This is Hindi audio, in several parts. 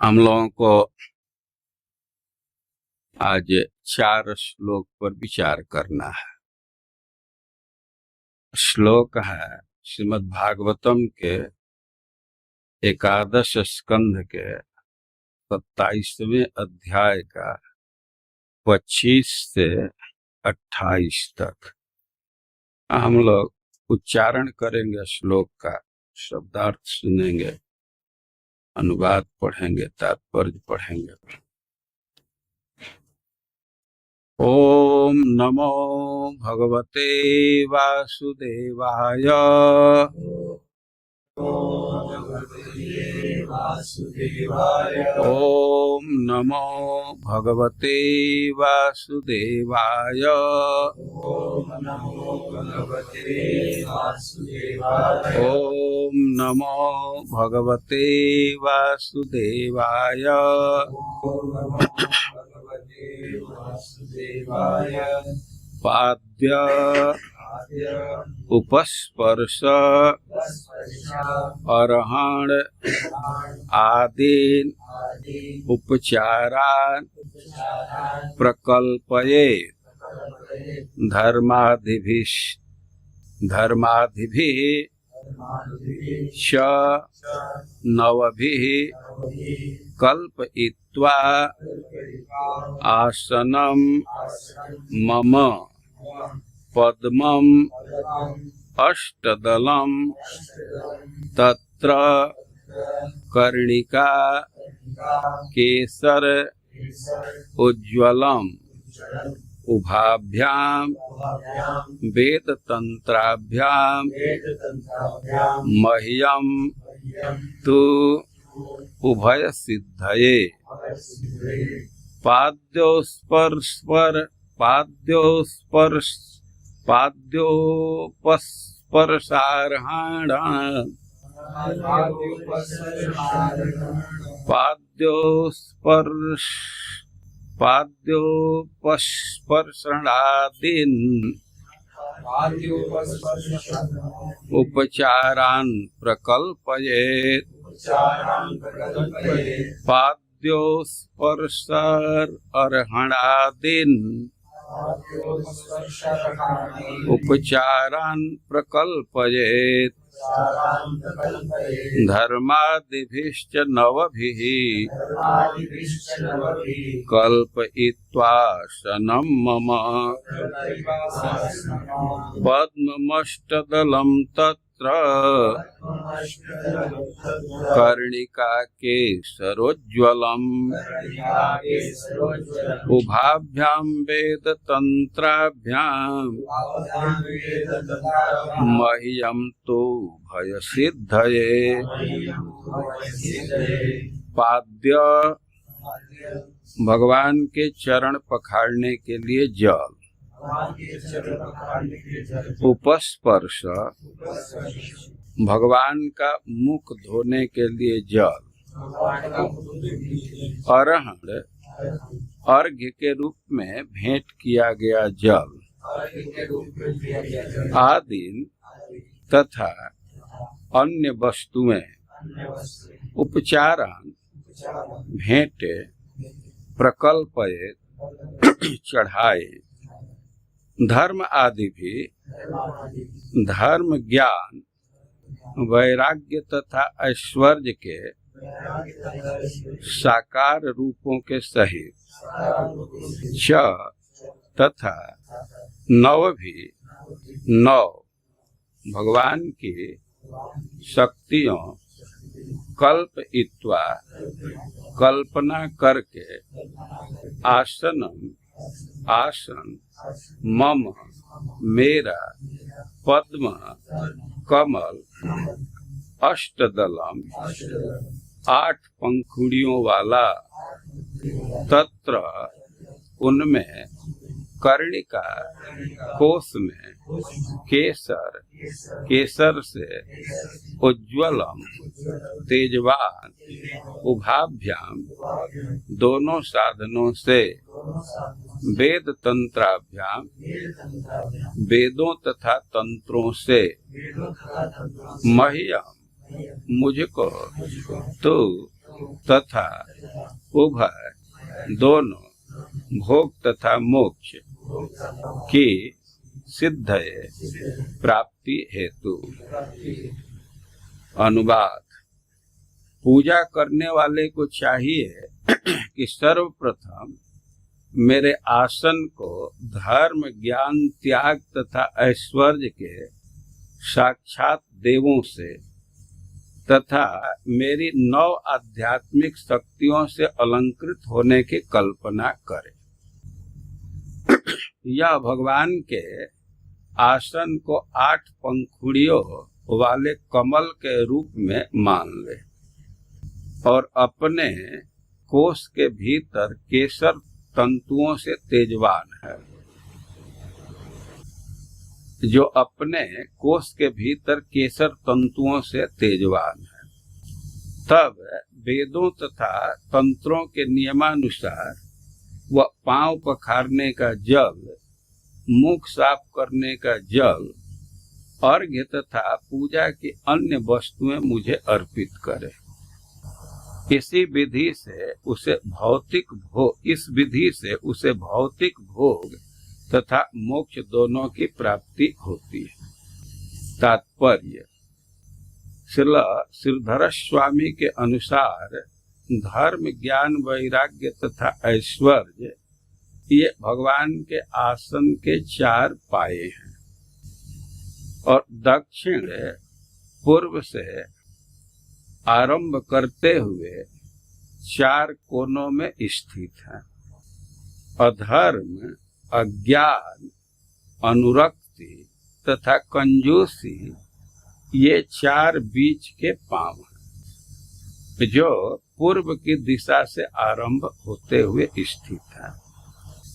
हम लोगों को आज 4 श्लोक पर विचार करना है। श्लोक है श्रीमद् भागवतम के 11 स्कंध के 27वें अध्याय का 25 से 28 तक हम लोग उच्चारण करेंगे। श्लोक का शब्दार्थ सुनेंगे, अनुवाद पढ़ेंगे, तात्पर्य पढ़ेंगे। ओम नमो भगवते वासुदेवाय। ओम नमो भगवते वासुदेवाय। ओम नमो भगवते वासुदेवाय। पाद्य उपस्पर्श अर्हण आदीन उपचारान् प्रकल्पयेत् धर्मादिभिः च नवभिः कल्पयित्वा आसनं मम पद्मम् अष्टदलम् तत्र कर्णिका केसर उज्ज्वलम् उभाभ्यां वेदतंत्राभ्यां मह्यं तु उभय सिद्धये। पाद्योपस्पर्शणादीन् उपचारान् प्रकल्पयेत्। पाद्योस्पर्शार्हणादीन् उपचारान् प्रकल्पयेत्। धर्मादिभिश्च नवभिः कल्पयित्वासनं मम पद्ममष्टदलं तत्र कर्णिका केसरोज्ज्वलम् उभाभ्यां वेदतंत्राभ्यां मह्यं तु भय सिद्धये। पाद्य भगवान के चरण पखाड़ने के लिए जल। उपस्पर्श भगवान का मुख धोने के लिए जल। अर्हण अर्घ्य के रूप में भेंट किया गया जल। आदीन तथा अन्य वस्तुएं उपचारान भेंटे प्रकल्पये चढ़ाए। धर्म आदि भी धर्म ज्ञान वैराग्य तथा ऐश्वर्य के साकार रूपों के सहित च तथा नव भी नौ भगवान की शक्तियों कल्पयित्वा कल्पना करके आसन मम मेरा पद्म कमल अष्टदलम 8 पंखुड़ियों वाला तत्र उनमें कर्णिका कोस में केसर से उज्ज्वलम तेजवान उभाभ्याम दोनों साधनों से वेद तंत्राभ्याम वेदों तथा तंत्रों से मह्यम मुझको तो तथा उभय दोनों भोग तथा मोक्ष की सिद्ध प्राप्ति हेतु। अनुवाद। पूजा करने वाले को चाहिए कि सर्वप्रथम मेरे आसन को धर्म, ज्ञान, त्याग तथा ऐश्वर्य के साक्षात देवों से तथा मेरी 9 आध्यात्मिक शक्तियों से अलंकृत होने की कल्पना करे। यह भगवान के आसन को 8 पंखुड़ियों वाले कमल के रूप में मान ले और अपने कोष के भीतर केसर तंतुओं से तेजवान है, जो अपने कोष के भीतर केसर तंतुओं से तेजवान है। तब वेदों तथा तंत्रों के नियमानुसार वह पांव पखारने का जल, मुख साफ करने का जल, अर्घ्य तथा पूजा की अन्य वस्तुएं मुझे अर्पित करे। इसी विधि से उसे भौतिक भोग तथा मोक्ष दोनों की प्राप्ति होती है। तात्पर्य। श्रीधर स्वामी के अनुसार धर्म, ज्ञान, वैराग्य तथा ऐश्वर्य ये भगवान के आसन के 4 पाए हैं और दक्षिण पूर्व से आरंभ करते हुए 4 कोनों में स्थित है। अधर्म, अज्ञान, अनुरक्ति तथा कंजूसी ये 4 बीच के पांव हैं, जो पूर्व की दिशा से आरंभ होते हुए स्थित है।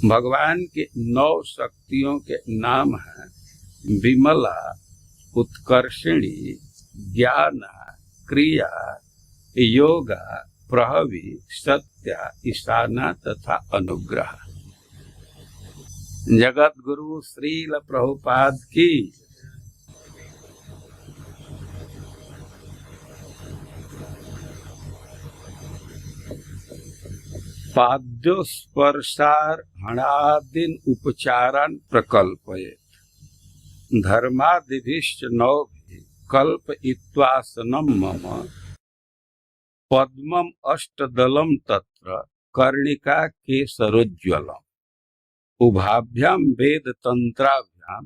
भगवान की 9 शक्तियों के नाम हैं विमला, उत्कर्षिणी, ज्ञाना, क्रिया, योगा, प्रहवी, सत्या, ईशाना तथा अनुग्रह। जगत गुरु श्रील प्रभुपाद की। पाद्योस्पर्शार हणादीन उपचारान प्रकल्पयेत् धर्मादिभिश्च नौभिः कल्पयित्वासनं मम पद्मम अष्टदलम तत्र कर्णिका केसरोज्ज्वलम् उभाभ्याम वेद तंत्राभ्याम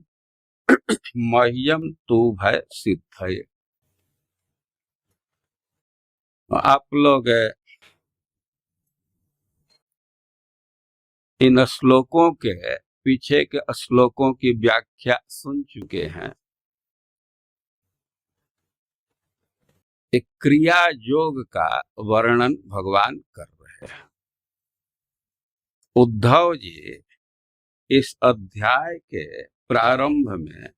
मह्यम तुभय सिद्धये। आप लोग इन श्लोकों के पीछे के श्लोकों की व्याख्या सुन चुके हैं। एक क्रिया योग का वर्णन भगवान कर रहे हैं। उद्धव जी इस अध्याय के प्रारंभ में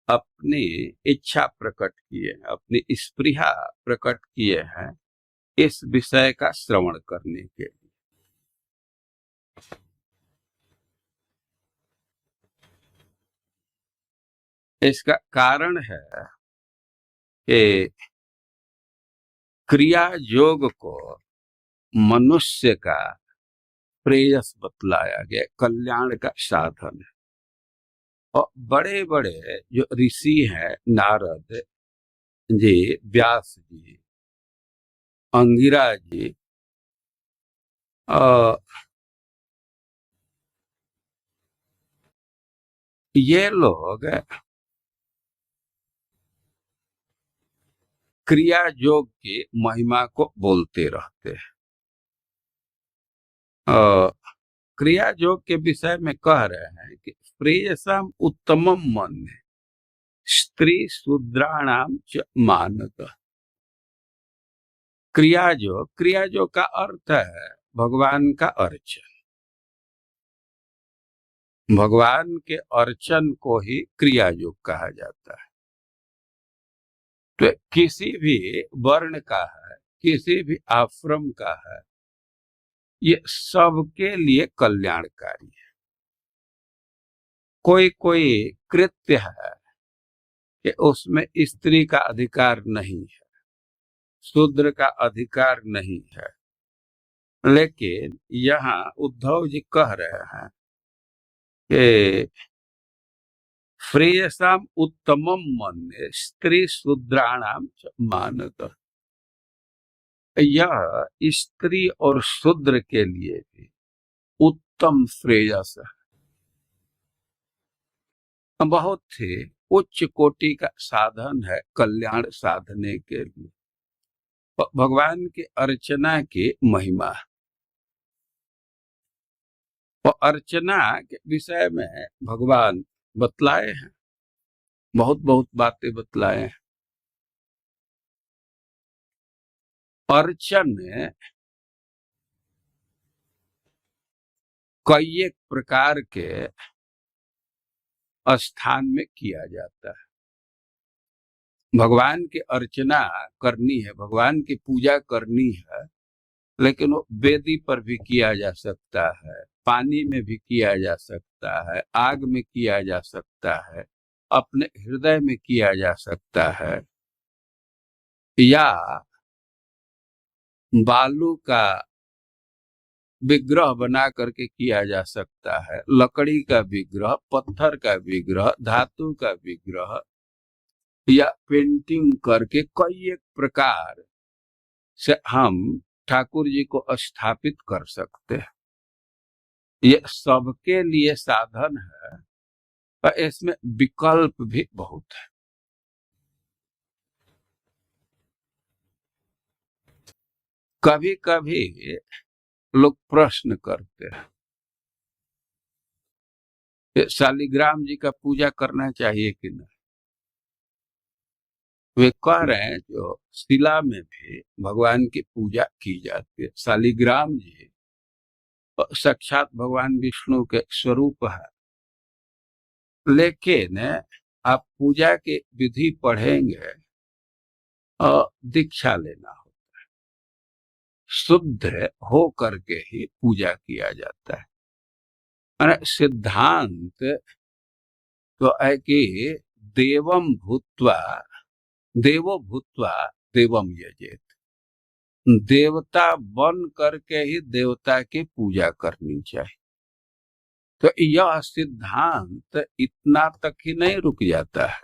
अपनी इच्छा प्रकट किए, अपनी स्पृहा प्रकट किए हैं इस विषय का श्रवण करने के लिए। इसका कारण है कि क्रिया योग को मनुष्य का प्रेयस बतलाया गया, कल्याण का साधन है। और बड़े बड़े जो ऋषि हैं, नारद जी, व्यास जी, अंगिरा जी, ये लोग क्रिया योग की महिमा को बोलते रहते हैं। क्रिया योग के विषय में कह रहे हैं कि प्रेयसाम उत्तमम मन स्त्री शूद्राणाम च मानत। क्रिया योग का अर्थ है भगवान का अर्चन। भगवान के अर्चन को ही क्रिया योग कहा जाता है। तो किसी भी वर्ण का है, किसी भी आश्रम का है, ये सबके लिए कल्याणकारी है। कोई कृत्य है कि उसमें स्त्री का अधिकार नहीं है, शूद्र का अधिकार नहीं है। लेकिन यहाँ उद्धव जी कह रहे हैं कि श्रेयसाम उत्तमम मन्ये स्त्री शूद्राणाम च मानतः। यह स्त्री और शूद्र के लिए भी उत्तम श्रेयस है, बहुत ही उच्च कोटि का साधन है कल्याण साधने के लिए। भगवान की अर्चना की महिमा और अर्चना के विषय में भगवान बतलाए हैं, बहुत बहुत बातें बतलाए हैं। अर्चन कई एक प्रकार के स्थान में किया जाता है। भगवान की अर्चना करनी है, भगवान की पूजा करनी है, लेकिन वो वेदी पर भी किया जा सकता है, पानी में भी किया जा सकता है, आग में किया जा सकता है, अपने हृदय में किया जा सकता है, या बालू का विग्रह बना करके किया जा सकता है, लकड़ी का विग्रह, पत्थर का विग्रह, धातु का विग्रह, या पेंटिंग करके कई एक प्रकार से हम ठाकुर जी को स्थापित कर सकते हैं। ये सबके लिए साधन है, पर इसमें विकल्प भी बहुत है। कभी कभी लोग प्रश्न करते हैं कि शालिग्राम जी का पूजा करना चाहिए कि नहीं। वे कह रहे हैं जो शिला में भी भगवान की पूजा की जाती है। शालिग्राम जी साक्षात भगवान विष्णु के स्वरूप है, लेकिन आप पूजा की विधि पढ़ेंगे और दीक्षा लेना होता है, शुद्ध हो करके ही पूजा किया जाता है। सिद्धांत तो है कि देवो भूत्वा देवम यजेत, देवता बन करके ही देवता की पूजा करनी चाहिए। तो यह सिद्धांत इतना तक ही नहीं रुक जाता है,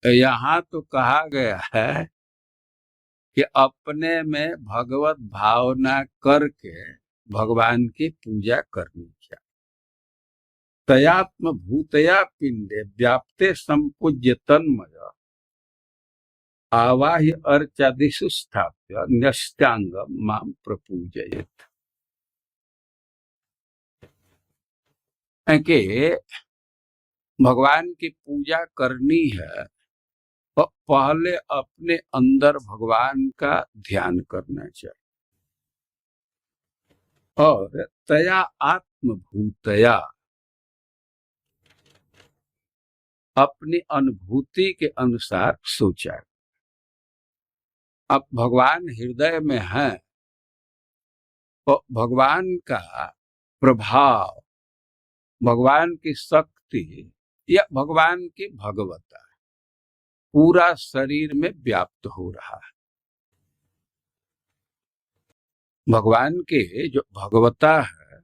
यहाँ तो कहा गया है कि अपने में भगवत भावना करके भगवान की पूजा करनी चाहिए। तयात्म भूतया पिंडे व्याप्ते संपूज्य तन्मय आवाह्य अर्चादिषु स्थाप्य न्यस्तांग माम प्रपूजयेत। कि भगवान की पूजा करनी है तो पहले अपने अंदर भगवान का ध्यान करना चाहिए, और तया आत्मभूतया अपनी अनुभूति के अनुसार सोचा। अब भगवान हृदय में है तो भगवान का प्रभाव, भगवान की शक्ति या भगवान की भगवता पूरा शरीर में व्याप्त हो रहा है। भगवान के जो भगवता है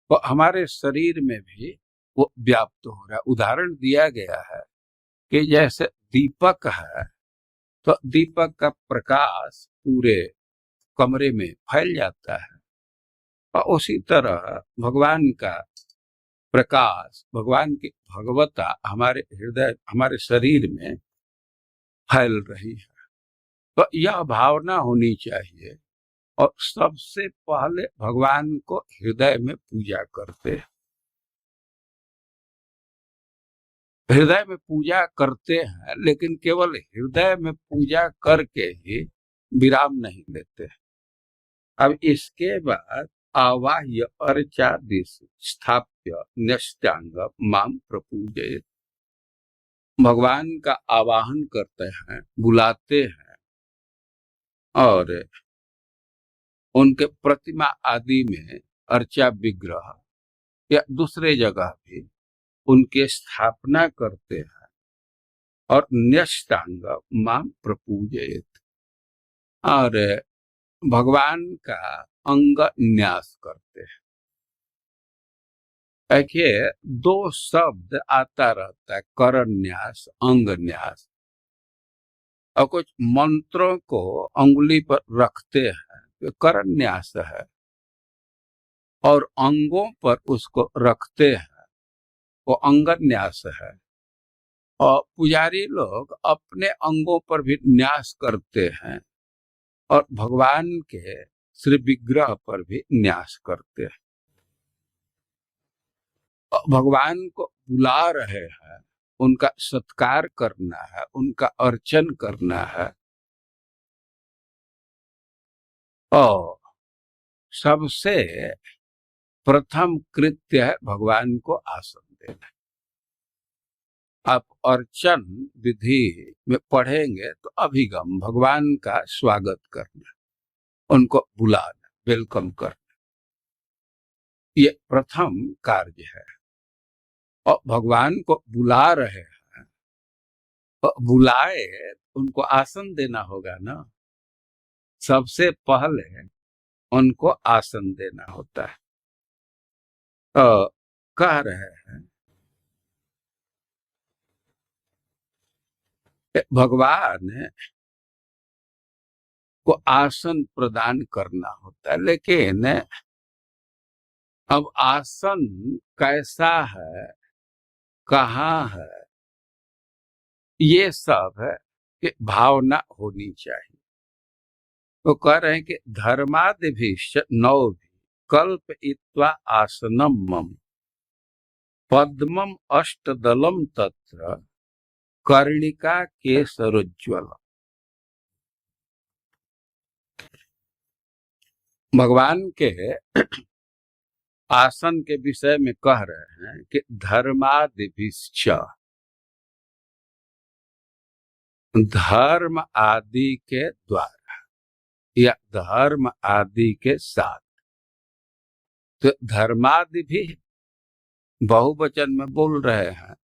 वो हमारे शरीर में भी वो व्याप्त हो रहा है। उदाहरण दिया गया है कि जैसे दीपक है तो दीपक का प्रकाश पूरे कमरे में फैल जाता है, और उसी तरह भगवान का प्रकाश, भगवान की भगवता हमारे हृदय, हमारे शरीर में फैल रही है। तो यह भावना होनी चाहिए, और सबसे पहले भगवान को हृदय में पूजा करते हैं। हृदय में पूजा करते हैं, लेकिन केवल हृदय में पूजा करके ही विराम नहीं लेते। अब इसके बाद आवाह्य अर्चादिषु स्थाप्य न्यस्तांग माम प्रपूजयेत, भगवान का आवाहन करते हैं, बुलाते हैं, और उनके प्रतिमा आदि में अर्चा विग्रह या दूसरे जगह भी उनके स्थापना करते हैं, और न्यष्टांग मां प्रपूजयेत, और भगवान का अंग न्यास करते हैं। देखिए, दो शब्द आता रहता है, करण न्यास, अंग न्यास। और कुछ मंत्रों को अंगुली पर रखते हैं तो करण न्यास है, और अंगों पर उसको रखते हैं वो अंग न्यास है। और पुजारी लोग अपने अंगों पर भी न्यास करते हैं और भगवान के श्री विग्रह पर भी न्यास करते हैं। और भगवान को बुला रहे हैं, उनका सत्कार करना है, उनका अर्चन करना है, और सबसे प्रथम कृत्य है भगवान को आसन देना। आप अर्चन विधि में पढ़ेंगे तो अभिगम, भगवान का स्वागत करना, उनको बुलाना, वेलकम करना, ये प्रथम कार्य है। और भगवान को बुला रहे हैं, और बुलाए उनको आसन देना होगा ना। सबसे पहले उनको आसन देना होता है। तो कह रहे हैं भगवान को आसन प्रदान करना होता है, लेकिन अब आसन कैसा है, कहाँ है, ये सब है कि भावना होनी चाहिए। तो कह रहे हैं कि धर्मादिभिश्च नौ भी कल्पयित्वा आसनम मम पद्मम अष्टदलम तत्र कर्णिका केसरोज्ज्वल। भगवान के आसन के विषय में कह रहे हैं कि धर्मादिभिश्च, धर्म आदि के द्वारा या धर्म आदि के साथ। तो धर्मादि भी बहुवचन में बोल रहे हैं,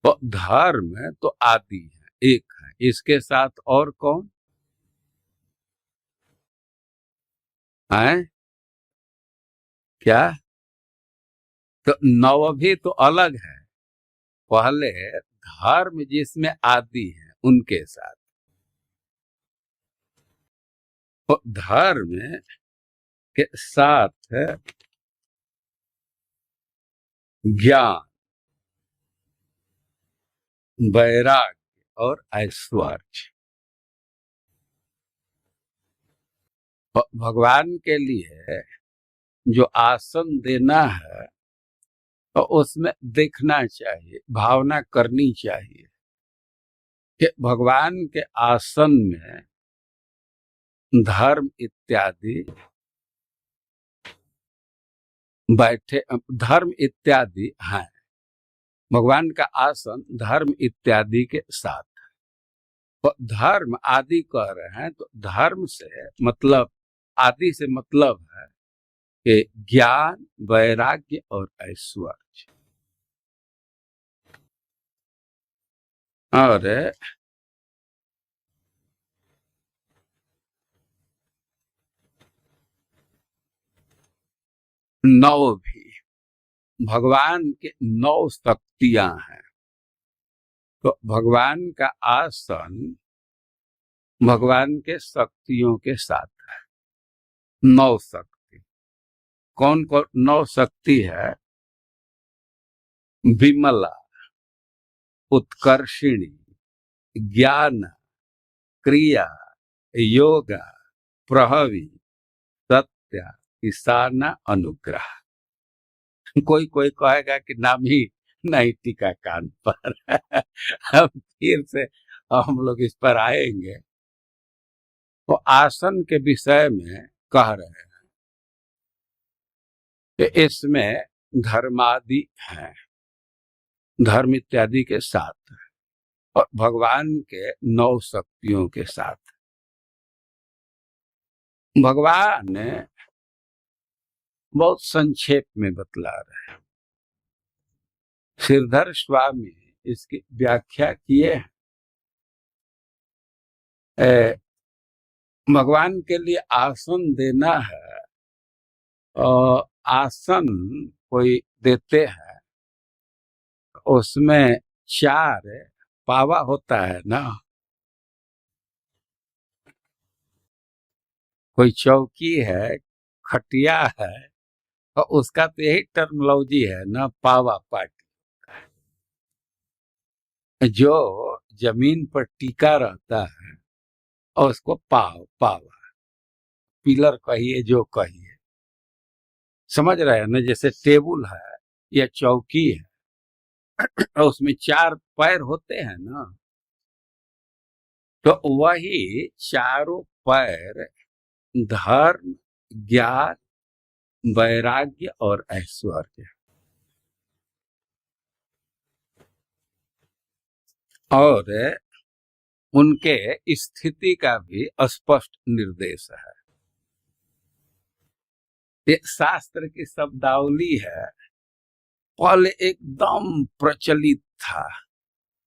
तो धर्म तो आदि है, एक है, इसके साथ और कौन है? क्या? तो नव भी तो अलग है, पहले धर्म जिसमें आदि है उनके साथ। तो धर्म के साथ ज्ञान, वैराग्य और ऐश्वर्य। भगवान के लिए जो आसन देना है तो उसमें देखना चाहिए, भावना करनी चाहिए कि भगवान के आसन में धर्म इत्यादि बैठे, धर्म इत्यादि हैं। भगवान का आसन धर्म इत्यादि के साथ। तो धर्म आदि कह रहे हैं, तो धर्म से मतलब, आदि से मतलब है कि ज्ञान, वैराग्य और ऐश्वर्य। और नौ भी, भगवान के 9 शक्तियां हैं। तो भगवान का आसन भगवान के शक्तियों के साथ है। 9 शक्ति कौन कौन? 9 शक्ति है, विमला, उत्कर्षिणी, ज्ञान, क्रिया, योग, प्रहवी, सत्य, ईशाना, अनुग्रह। कोई कोई कहेगा कि नाम ही नहीं टिका कान पर। अब फिर से हम लोग इस पर आएंगे। तो आसन के विषय में कह रहे हैं कि इसमें धर्मादि हैं, धर्म इत्यादि के साथ और भगवान के 9 शक्तियों के साथ। भगवान बहुत संक्षेप में बतला रहे हैं। श्रीधर स्वामी इसकी व्याख्या किए हैं। भगवान के लिए आसन देना है, और आसन कोई देते हैं, उसमें 4 पावा होता है ना। कोई चौकी है, खटिया है, और उसका तो यही टर्मिनोलॉजी है ना, पावा पाटी। जो जमीन पर टिका रहता है और उसको पावा, पिलर कहिए जो कहिए, समझ रहे हैं ना। जैसे टेबल है या चौकी है, और उसमें 4 पैर होते हैं ना, तो वही चारों पैर धर्म, ज्ञान, वैराग्य और ऐश्वर्य, और उनके स्थिति का भी स्पष्ट निर्देश है। ये शास्त्र की शब्दावली है, पहले एकदम प्रचलित था,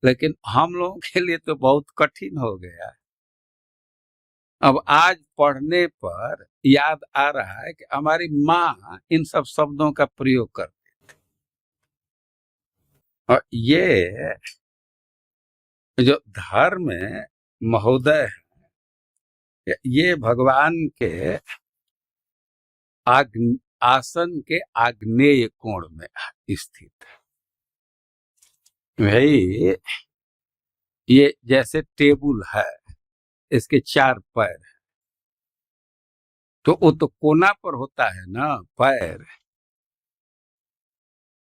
लेकिन हम लोगों के लिए तो बहुत कठिन हो गया। अब आज पढ़ने पर याद आ रहा है कि हमारी माँ इन सब शब्दों का प्रयोग करती थी। और ये जो धर्म महोदय है, ये भगवान के आसन के आग्नेय कोण में स्थित है। भाई ये जैसे टेबल है, इसके 4 पैर है, तो वो तो कोना पर होता है ना पैर।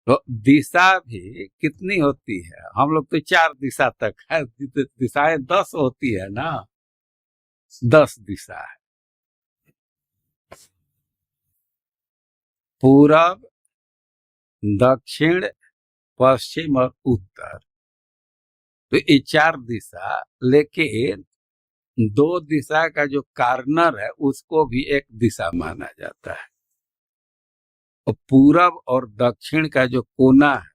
तो दिशा भी कितनी होती है? हम लोग तो 4 दिशा तक है, दिशाएं 10 होती है ना, 10 दिशा है। पूरब, दक्षिण, पश्चिम और उत्तर, तो ये 4 दिशा। लेकिन 2 दिशा का जो कार्नर है उसको भी एक दिशा माना जाता है। और पूरब और दक्षिण का जो कोना है,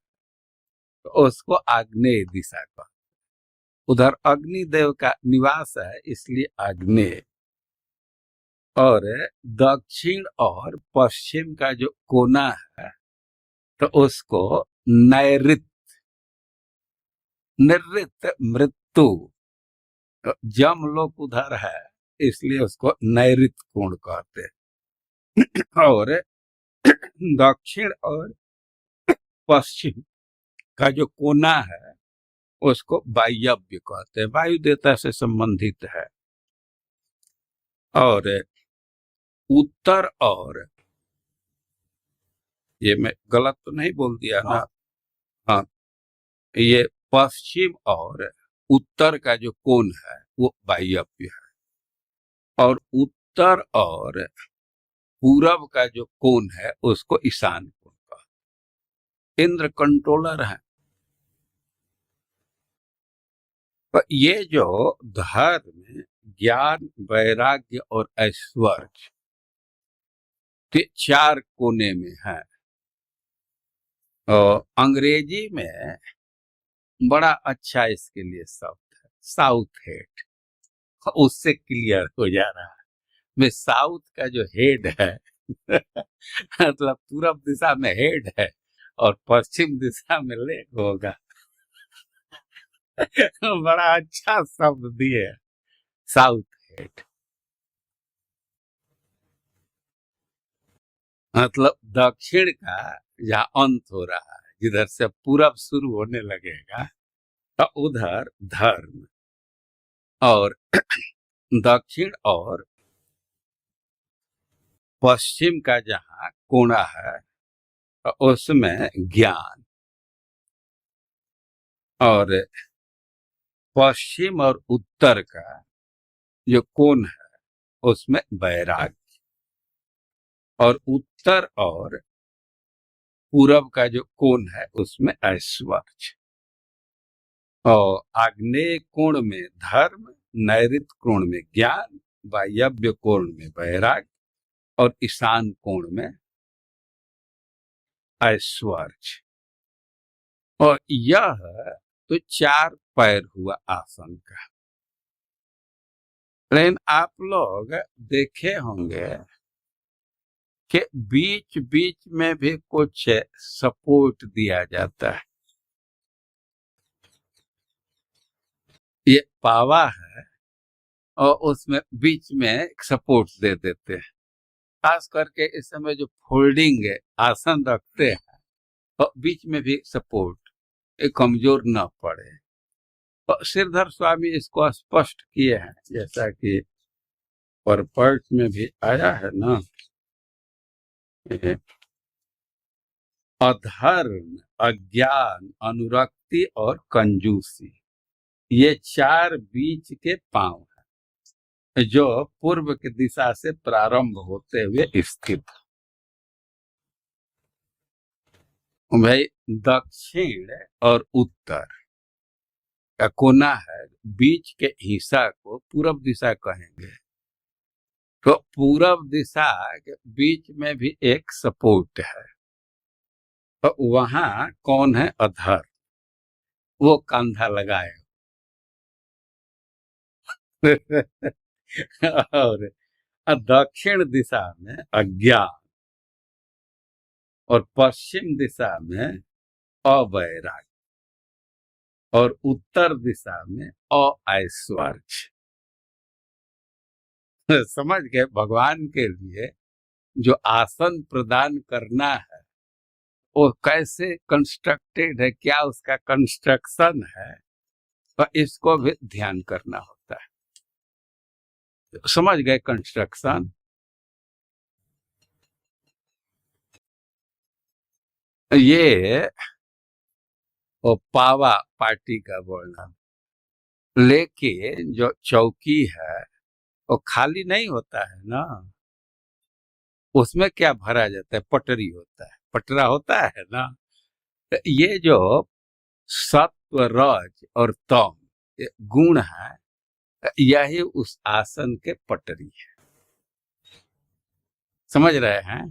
तो उसको आग्नेय दिशा का, उधर अग्निदेव का निवास है, इसलिए आग्नेय। और दक्षिण और पश्चिम का जो कोना है, तो उसको नैऋत्य, निवृत्त मृत्यु, जम लोक उधर है, इसलिए उसको नैऋत्य कोण कहते हैं। और दक्षिण और पश्चिम का जो कोना है उसको वायव्य कहते हैं, वायु देवता से संबंधित है। और उत्तर, और ये मैं गलत तो नहीं बोल दिया ना? हाँ, ये पश्चिम और उत्तर का जो कोण है वो वायव्य है, और उत्तर और पूरब का जो कोण है उसको ईशान कोण कहते हैं। इंद्र कंट्रोलर है। तो ये जो धर्म, ज्ञान, वैराग्य और ऐश्वर्य के 4 कोने में है। और अंग्रेजी में बड़ा अच्छा इसके लिए शब्द है, साउथ हेड। उससे क्लियर हो जा रहा है। में साउथ का जो हेड है मतलब पूरब दिशा में हेड है और पश्चिम दिशा में लेग होगा। बड़ा अच्छा शब्द दिए, साउथ हेड। मतलब दक्षिण का जहाँ अंत हो रहा है, जिधर से पूरब शुरू होने लगेगा, तो उधर धर्म, और दक्षिण और पश्चिम का जहाँ कोना है, तो उसमें ज्ञान, और पश्चिम और उत्तर का जो कोण है उसमें वैराग्य, और उत्तर और पूरब का जो कोण है उसमें ऐश्वर्य, और आग्नेय कोण में धर्म, नैऋत्य कोण में ज्ञान, वायव्य कोण में वैराग्य, और ईशान कोण में ऐश्वर्य। और यह तो 4 पैर हुआ आसन का। लेकिन आप लोग देखे होंगे कि बीच बीच में भी कुछ सपोर्ट दिया जाता है। ये पावा है और उसमें बीच में सपोर्ट दे देते हैं। खास करके इस समय जो फोल्डिंग आसन रखते हैं और बीच में भी सपोर्ट कमजोर न पड़े। और श्रीधर स्वामी इसको स्पष्ट किए हैं, जैसा कि परपर्ट में भी आया है ना, अधर्म, अज्ञान, अनुरक्ति और कंजूसी, ये 4 बीच के पांव हैं जो पूर्व की दिशा से प्रारंभ होते हुए स्थित। भाई दक्षिण और उत्तर का कोना है, बीच के हिस्सा को पूरब दिशा कहेंगे। तो पूरब दिशा के बीच में भी एक सपोर्ट है, तो वहां कौन है? अधर, वो कंधा लगाए। और दक्षिण दिशा में अज्ञान और पश्चिम दिशा में अवैराग्य और उत्तर दिशा में अऐश्वर्य। समझ गए? भगवान के लिए जो आसन प्रदान करना है वो कैसे कंस्ट्रक्टेड है, क्या उसका कंस्ट्रक्शन है, तो इसको भी ध्यान करना होता है। समझ गए कंस्ट्रक्शन? ये वो पावा पार्टी का वर्णन। लेकिन जो चौकी है वो खाली नहीं होता है ना, उसमें क्या भरा जाता है? पटरी होता है, पटरा होता है ना। तो ये जो सत्व, रज और तम ये गुण है, यही उस आसन के पटरी है। समझ रहे हैं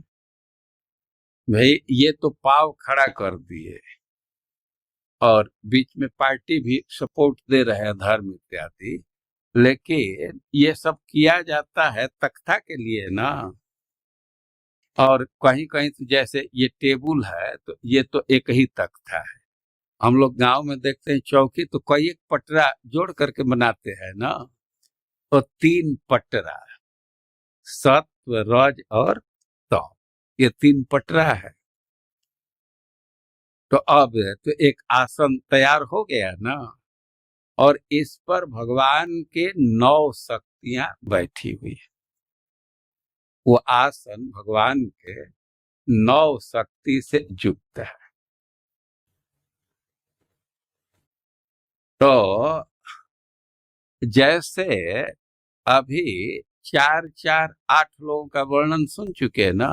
भाई? ये तो पाव खड़ा कर दिए और बीच में पार्टी भी सपोर्ट दे रहे हैं, धर्म इत्यादि, लेकिन ये सब किया जाता है तख्ता के लिए ना। और कहीं कहीं तो जैसे ये टेबल है तो ये तो एक ही तख्ता है। हम लोग गांव में देखते हैं चौकी तो कई एक पटरा जोड़ करके बनाते हैं ना, तो 3 पटरा, सत्व, रज और तम, ये 3 पटरा है। तो अब तो एक आसन तैयार हो गया ना, और इस पर भगवान के 9 शक्तियां बैठी हुई है। वो आसन भगवान के 9 शक्ति से युक्त है। तो जैसे अभी 4 4 8 लोगों का वर्णन सुन चुके हैं ना,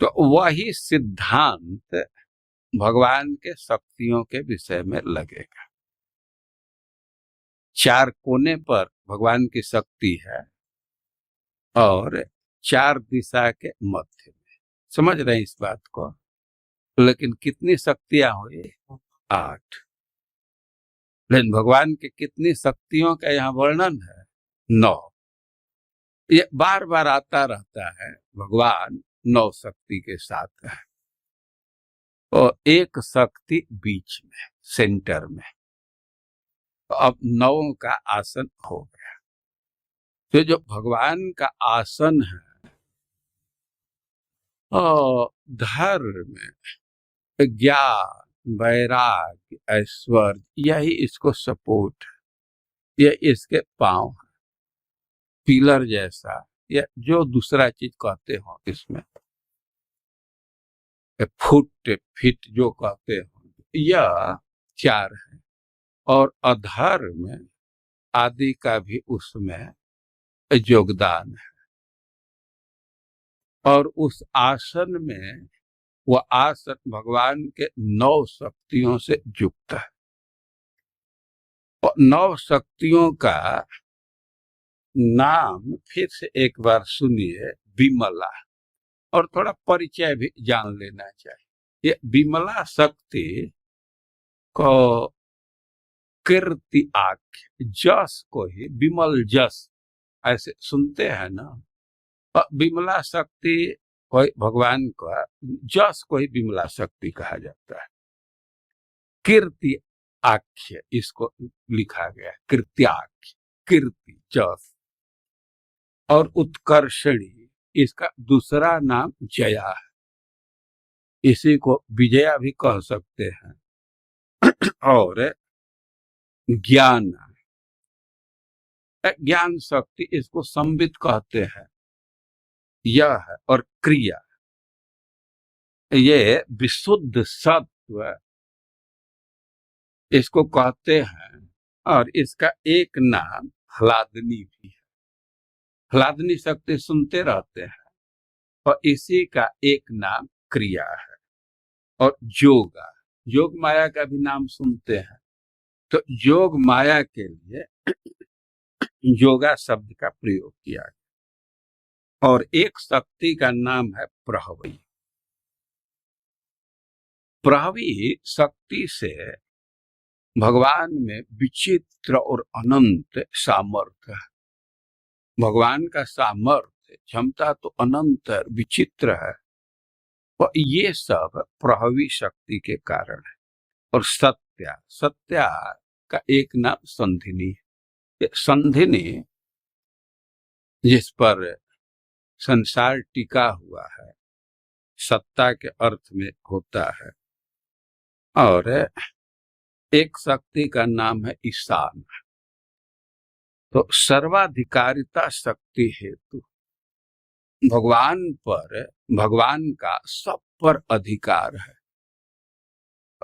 तो वही सिद्धांत भगवान के शक्तियों के विषय में लगेगा। 4 कोने पर भगवान की शक्ति है और 4 दिशा के मध्य में। समझ रहे हैं इस बात को? लेकिन कितनी शक्तियां हुई? 8। लेकिन भगवान के कितनी शक्तियों का यहाँ वर्णन है? 9। ये बार बार आता रहता है, भगवान 9 शक्ति के साथ है और एक शक्ति बीच में, सेंटर में। तो अब 9 का आसन हो गया। तो जो भगवान का आसन है और धर्म, ज्ञान, वैराग्य, ऐश्वर्य, यही इसको सपोर्ट है। ये इसके पांव है, पिलर जैसा, या जो दूसरा चीज कहते हो इसमें, फुट, फिट जो कहते हो, यह 4 है। और अधर्म आदि का भी उसमें योगदान है। और उस आसन में, वह आसन भगवान के 9 शक्तियों से युक्त है। और 9 शक्तियों का नाम फिर से एक बार सुनिए, विमला। और थोड़ा परिचय भी जान लेना चाहिए। ये विमला शक्ति को कीर्ति आख्य, जस को ही विमल जस ऐसे सुनते हैं ना। और विमला शक्ति कोई भगवान का जस को ही विमला शक्ति कहा जाता है। कीर्ति आख्य इसको लिखा गया, कीर्त्याख्य, कीर्ति जस। और उत्कर्षणी इसका दूसरा नाम जया है, इसी को विजया भी कह सकते हैं। और ज्ञान, ज्ञान शक्ति इसको संवित कहते हैं, यह है। और क्रिया, ये विशुद्ध सत्व इसको कहते हैं। और इसका एक नाम ह्लादनी भी है, ह्लादनी शक्ति सुनते रहते हैं। और इसी का एक नाम क्रिया है। और योगा, योग माया का भी नाम सुनते हैं। तो योग माया के लिए योगा शब्द का प्रयोग किया गया। और एक शक्ति का नाम है प्रहवी। प्रहवी शक्ति से भगवान में विचित्र और अनंत सामर्थ्य है। भगवान का सामर्थ्य, क्षमता तो अनंत है, विचित्र है। और ये सब प्रहवी शक्ति के कारण है। और सत्या, सत्या का एक नाम संधिनी है। संधिनी जिस पर संसार टिका हुआ है, सत्ता के अर्थ में होता है। और एक शक्ति का नाम है ईशान। तो सर्वाधिकारिता शक्ति हेतु भगवान पर, भगवान का सब पर अधिकार है।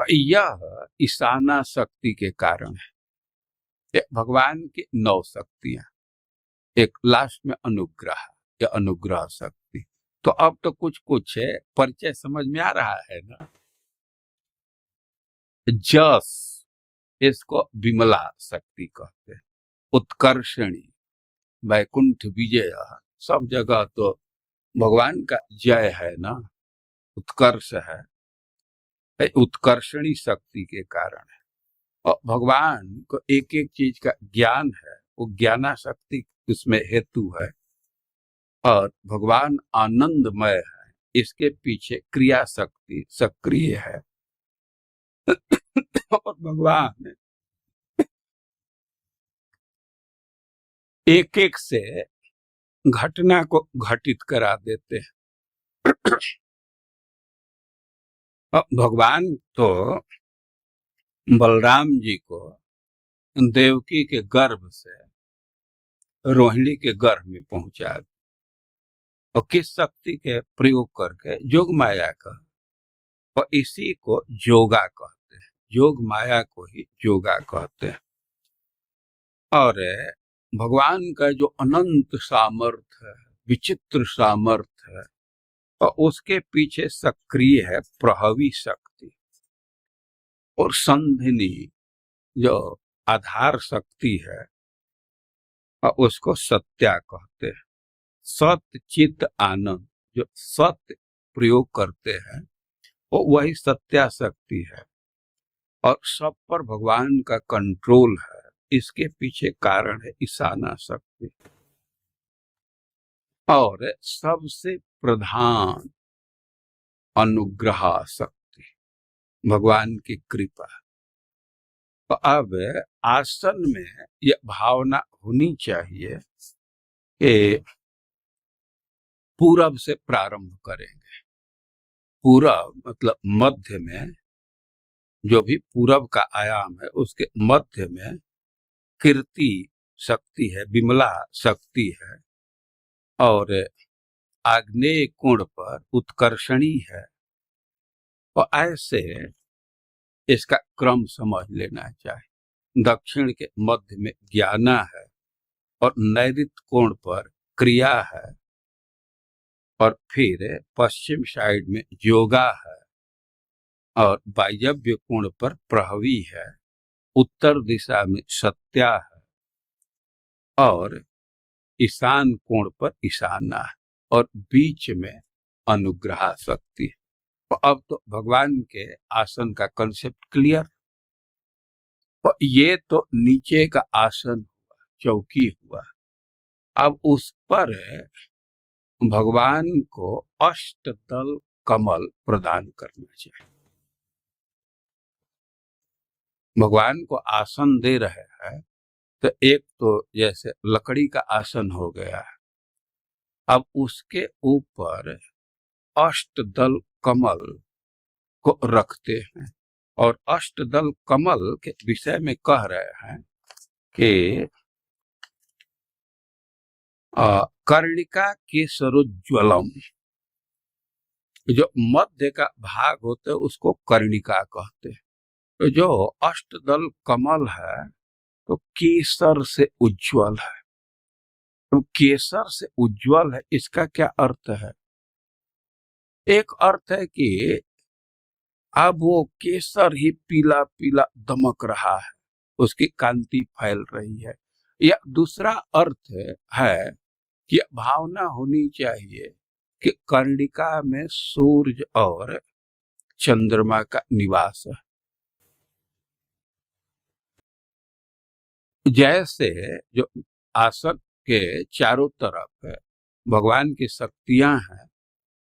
यह ईशाना शक्ति के कारण है। भगवान की 9 शक्तियां, एक लास्ट में अनुग्रह या अनुग्रह शक्ति। तो अब तो कुछ कुछ है, परिचय समझ में आ रहा है ना। जस, इसको विमला शक्ति कहते हैं। उत्कर्षणी, वैकुंठ विजय, सब जगह तो भगवान का जय है ना, उत्कर्ष है। उत्कर्षणी शक्ति के कारण है। और भगवान को एक एक चीज का ज्ञान है, वो ज्ञाना शक्ति उसमें हेतु है। और भगवान आनंदमय है, इसके पीछे क्रिया शक्ति सक्रिय है। और भगवान एक एक से घटना को घटित करा देते हैं। भगवान तो बलराम जी को देवकी के गर्भ से रोहिणी के गर्भ में पहुंचा दिया। और किस शक्ति के प्रयोग करके? योग माया का। और इसी को योगा कहते हैं, योग माया को ही योगा कहते हैं। और भगवान का जो अनंत सामर्थ्य है, विचित्र सामर्थ्य है, और उसके पीछे सक्रिय है प्रहवी शक्ति। और संधिनी जो आधार शक्ति है, और उसको सत्या कहते हैं। सत्य चित्त आनंद, जो सत्य प्रयोग करते हैं वो वही सत्या शक्ति है। और सब पर भगवान का कंट्रोल है, इसके पीछे कारण है ईशाना शक्ति। और सबसे प्रधान अनुग्रह शक्ति, भगवान की कृपा। तो अब आसन में यह भावना होनी चाहिए कि पूरब से प्रारंभ करेंगे। पूरब मतलब मध्य में, जो भी पूरब का आयाम है उसके मध्य में कीर्ति शक्ति है, विमला शक्ति है। और आग्नेय कोण पर उत्कर्षणी है। और ऐसे इसका क्रम समझ लेना चाहिए। दक्षिण के मध्य में ज्ञाना है, और नैऋत्य कोण पर क्रिया है, और फिर पश्चिम साइड में योगा है, और वायव्य कोण पर प्रहवी है, उत्तर दिशा में सत्या है, और ईशान कोण पर ईशाना है, और बीच में अनुग्रह शक्ति है। तो अब तो भगवान के आसन का कंसेप्ट क्लियर। और ये तो नीचे का आसन हुआ, चौकी हुआ। अब उस पर भगवान को अष्टदल कमल प्रदान करना चाहिए। भगवान को आसन दे रहे हैं तो एक तो जैसे लकड़ी का आसन हो गया है, अब उसके ऊपर अष्टदल कमल को रखते हैं। और अष्टदल कमल के विषय में कह रहे हैं कि कर्णिका केसरोज्ज्वलम, जो मध्य का भाग होते है उसको कर्णिका कहते हैं। तो जो अष्टदल कमल है तो केसर से उज्ज्वल है। तो केसर से उज्ज्वल है, इसका क्या अर्थ है? एक अर्थ है कि अब वो केसर ही पीला पीला दमक रहा है, उसकी कांति फैल रही है। या दूसरा अर्थ है कि भावना होनी चाहिए कि कर्णिका में सूर्य और चंद्रमा का निवास है। जैसे जो आसन के चारों तरफ भगवान की शक्तियां हैं,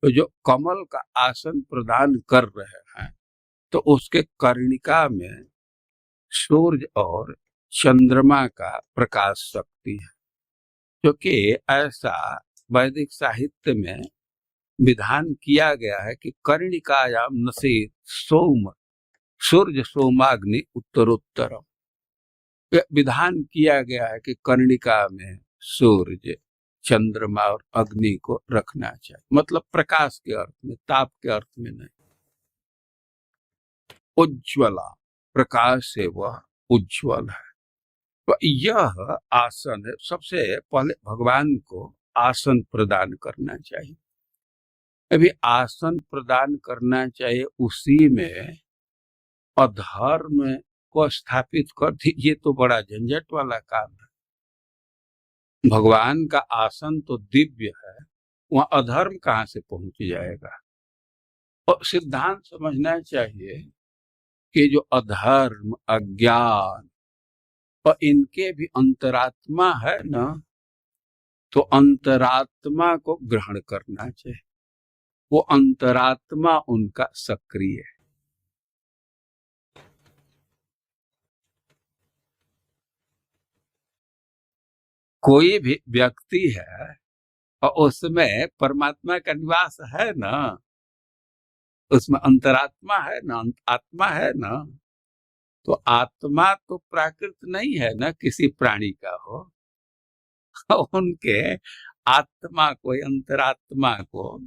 तो जो कमल का आसन प्रदान कर रहे हैं तो उसके कर्णिका में सूर्य और चंद्रमा का प्रकाश शक्ति है। क्योंकि ऐसा वैदिक साहित्य में विधान किया गया है कि कर्णिकायाम नसेत सोम सूर्य सोमाग्नि उत्तरोत्तरम। विधान किया गया है कि कर्णिका में सूर्य चंद्रमा और अग्नि को रखना चाहिए, मतलब प्रकाश के अर्थ में, ताप के अर्थ में नहीं। उज्ज्वला, प्रकाश से वह उज्ज्वल है। तो यह आसन है। सबसे पहले भगवान को आसन प्रदान करना चाहिए। अभी आसन प्रदान करना चाहिए, उसी में अधर्म को स्थापित कर दी, ये तो बड़ा झंझट वाला काम है। भगवान का आसन तो दिव्य है, वहां अधर्म कहां से पहुंच जाएगा? और सिद्धांत समझना चाहिए कि जो अधर्म, अज्ञान और इनके भी अंतरात्मा है ना, तो अंतरात्मा को ग्रहण करना चाहिए। वो अंतरात्मा उनका सक्रिय है। कोई भी व्यक्ति है और उसमें परमात्मा का निवास है ना, उसमें अंतरात्मा है ना, आत्मा है ना। तो आत्मा तो प्राकृत नहीं है ना, किसी प्राणी का हो। उनके आत्मा को, अंतरात्मा को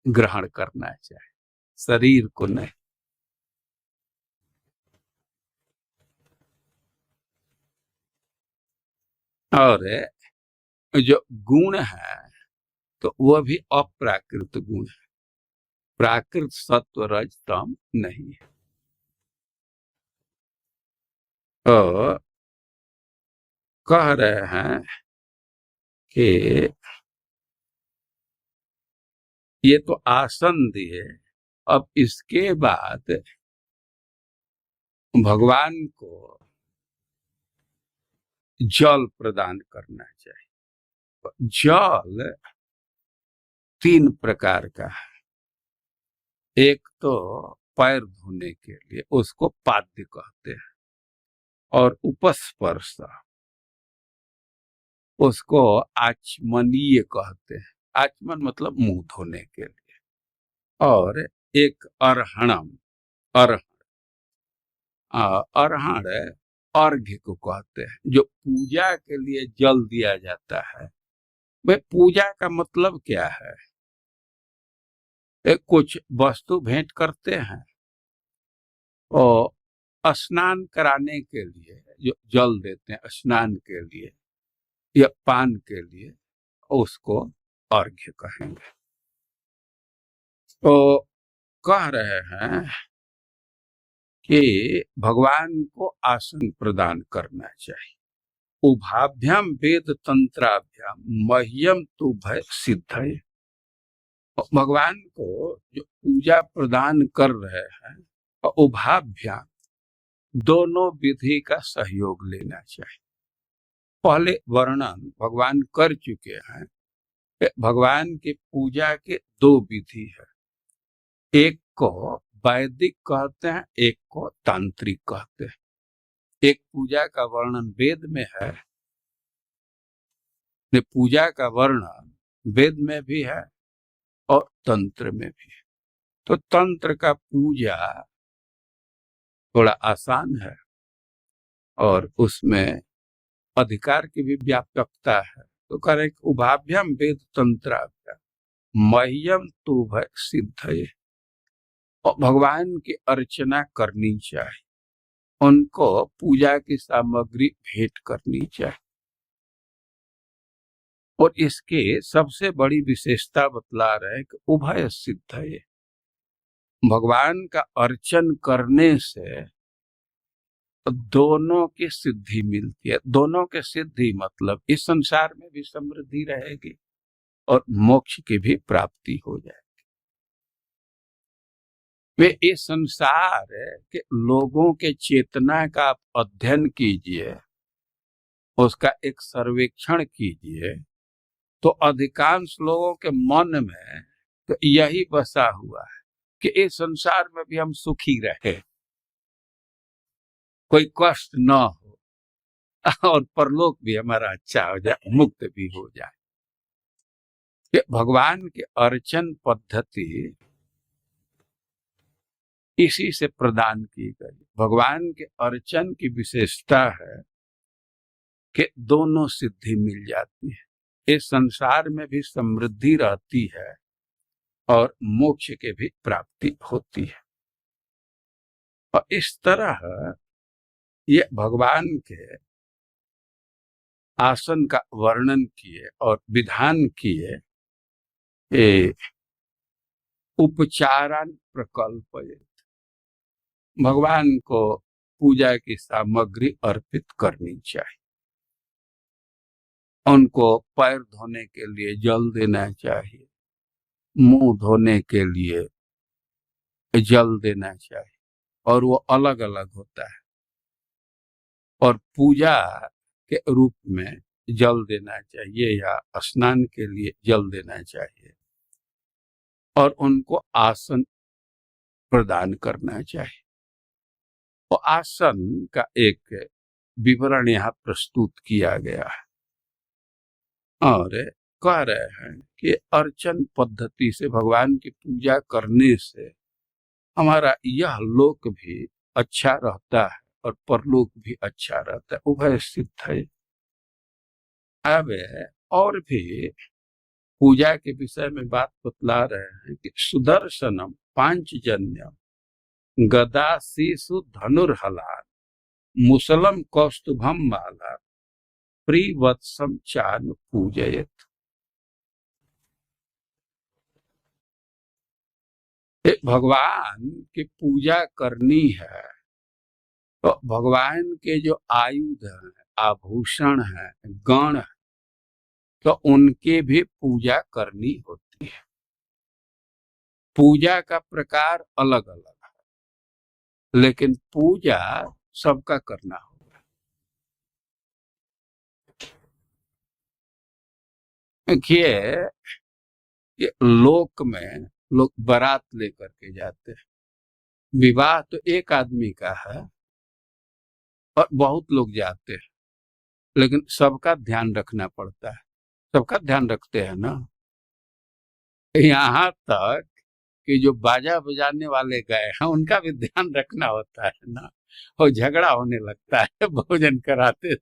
ग्रहण करना चाहिए, शरीर को नहीं। और जो गुण है तो वह भी अप्राकृत गुण है, प्राकृत सत्व रज तम नहीं है। तो कह रहे हैं कि ये तो आसन दिए, अब इसके बाद भगवान को जल प्रदान करना चाहिए। जल तीन प्रकार का है। एक तो पैर धोने के लिए, उसको पाद्य कहते हैं। और उपस्पर्श, उसको आचमनीय कहते हैं। आचमन मतलब मुंह धोने के लिए। और एक अर्हणम, अर्हण अर्घ्य को कहते हैं, जो पूजा के लिए जल दिया जाता है। भाई पूजा का मतलब क्या है? कुछ वस्तु भेंट करते हैं और स्नान कराने के लिए जो जल देते हैं स्नान के लिए या पान के लिए, उसको अर्घ्य कहेंगे। तो कह रहे हैं कि भगवान को आसन प्रदान करना चाहिए। उभाभ्याम वेद तंत्राभ्याम मह्यम तु भय सिद्धये। भगवान को जो पूजा प्रदान कर रहे हैं, उभाभ्याम दोनों विधि का सहयोग लेना चाहिए। पहले वर्णन भगवान कर चुके हैं कि भगवान की पूजा के दो विधि है, एक को वैदिक कहते हैं, एक को तांत्रिक कहते हैं। एक पूजा का वर्णन वेद में है, पूजा का वर्णन वेद में भी है और तंत्र में भी है। तो तंत्र का पूजा थोड़ा आसान है और उसमें अधिकार की भी व्यापकता है। तो कह रहे उभाभ्यम वेद तंत्राभ्याम मह्यम तु भय सिद्धये। और भगवान की अर्चना करनी चाहिए, उनको पूजा की सामग्री भेंट करनी चाहिए। और इसके सबसे बड़ी विशेषता बतला रहे कि उभय सिद्धये, भगवान का अर्चन करने से दोनों की सिद्धि मिलती है। दोनों के सिद्धि मतलब इस संसार में भी समृद्धि रहेगी और मोक्ष की भी प्राप्ति हो जाएगी। वे इस संसार के लोगों के चेतना का आप अध्ययन कीजिए, उसका एक सर्वेक्षण कीजिए, तो अधिकांश लोगों के मन में तो यही बसा हुआ है कि इस संसार में भी हम सुखी रहे, कोई कष्ट न हो और परलोक भी हमारा अच्छा हो जाए, मुक्त भी हो जाए। कि भगवान की अर्चन पद्धति इसी से प्रदान की गई। भगवान के अर्चन की विशेषता है कि दोनों सिद्धि मिल जाती है, इस संसार में भी समृद्धि रहती है और मोक्ष की भी प्राप्ति होती है। और इस तरह ये भगवान के आसन का वर्णन किए और विधान किए, उपचारान प्रकल्पयेत, भगवान को पूजा की सामग्री अर्पित करनी चाहिए। उनको पैर धोने के लिए जल देना चाहिए, मुंह धोने के लिए जल देना चाहिए, और वो अलग अलग होता है। और पूजा के रूप में जल देना चाहिए या स्नान के लिए जल देना चाहिए, और उनको आसन प्रदान करना चाहिए। तो आसन का एक विवरण यहाँ प्रस्तुत किया गया है और कह रहे हैं कि अर्चन पद्धति से भगवान की पूजा करने से हमारा यह लोक भी अच्छा रहता है और परलोक भी अच्छा रहता है, उभय सिद्ध है। अब और भी पूजा के विषय में बात बतला रहे हैं कि सुदर्शनम पांचजन्यम गदा शीशु धनुर्हलान मुसलम कौस्तुभम माला प्रिवत्सम चान पूजयत। भगवान की पूजा करनी है तो भगवान के जो आयुध हैं, आभूषण हैं, गण हैं, तो उनके भी पूजा करनी होती है। पूजा का प्रकार अलग अलग है, लेकिन पूजा सबका करना होगा। देखिए, ये लोक में लोग बारात लेकर के जाते हैं। विवाह तो एक आदमी का है और बहुत लोग जाते हैं, लेकिन सबका ध्यान रखना पड़ता है। सबका ध्यान रखते हैं ना। यहाँ तक कि जो बाजा बजाने वाले गए हैं उनका भी ध्यान रखना होता है ना, और झगड़ा होने लगता है भोजन कराते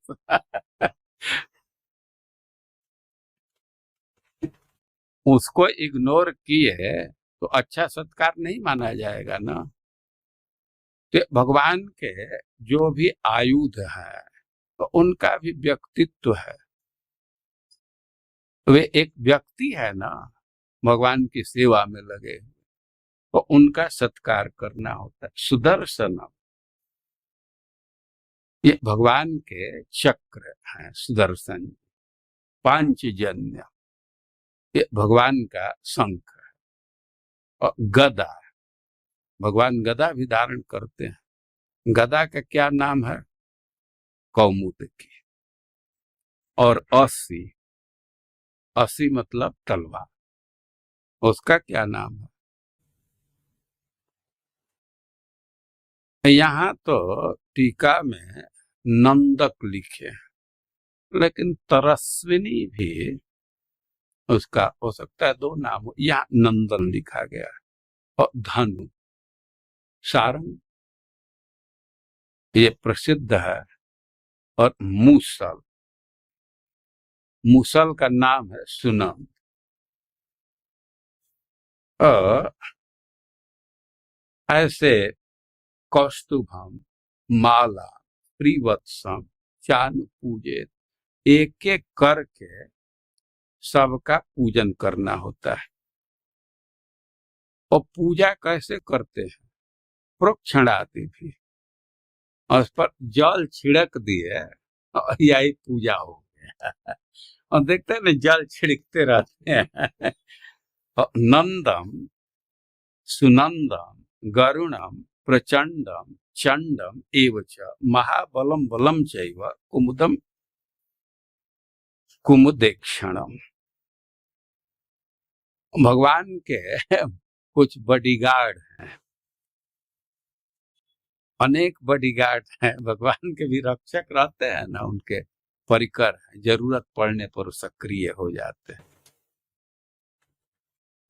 उसको इग्नोर किए तो अच्छा सत्कार नहीं माना जाएगा ना। तो भगवान के जो भी आयुध है तो उनका भी व्यक्तित्व है। वे एक व्यक्ति है ना, भगवान की सेवा में लगे, तो उनका सत्कार करना होता है। सुदर्शनम, ये भगवान के चक्र हैं सुदर्शन। पांचजन्य, ये भगवान का शंख है। और गदा, भगवान गदा भी धारण करते हैं। गदा का क्या नाम है? कौमुदकी। और अस्सी, अस्सी मतलब तलवार, उसका क्या नाम है? यहाँ तो टीका में नंदक लिखे हैं, लेकिन तरस्विनी भी उसका हो सकता है दो नाम हो। यहाँ नंदन लिखा गया है। और धनु, सारंग, ये प्रसिद्ध है। और मूसल, मूसल का नाम है सुनम। और ऐसे कौस्तुभम, माला, प्रिवत्सम, चानु पूजे, एक एक करके सबका पूजन करना होता है। और पूजा कैसे करते हैं? प्रोक्षणादि भी, और उस पर जल छिड़क दिए और यही पूजा हो गया। और देखते हैं ना, जल छिड़कते रहते हैं। और नंदम, सुनंदम, गरुणम, प्रचंडम, चंडम एवच महाबलम बलम चैव कुमुदम कुमुदेक्षणम। भगवान के कुछ बॉडीगार्ड हैं, अनेक बॉडीगार्ड हैं। भगवान के भी रक्षक रहते हैं ना, उनके परिकर हैं, जरूरत पड़ने पर सक्रिय हो जाते हैं।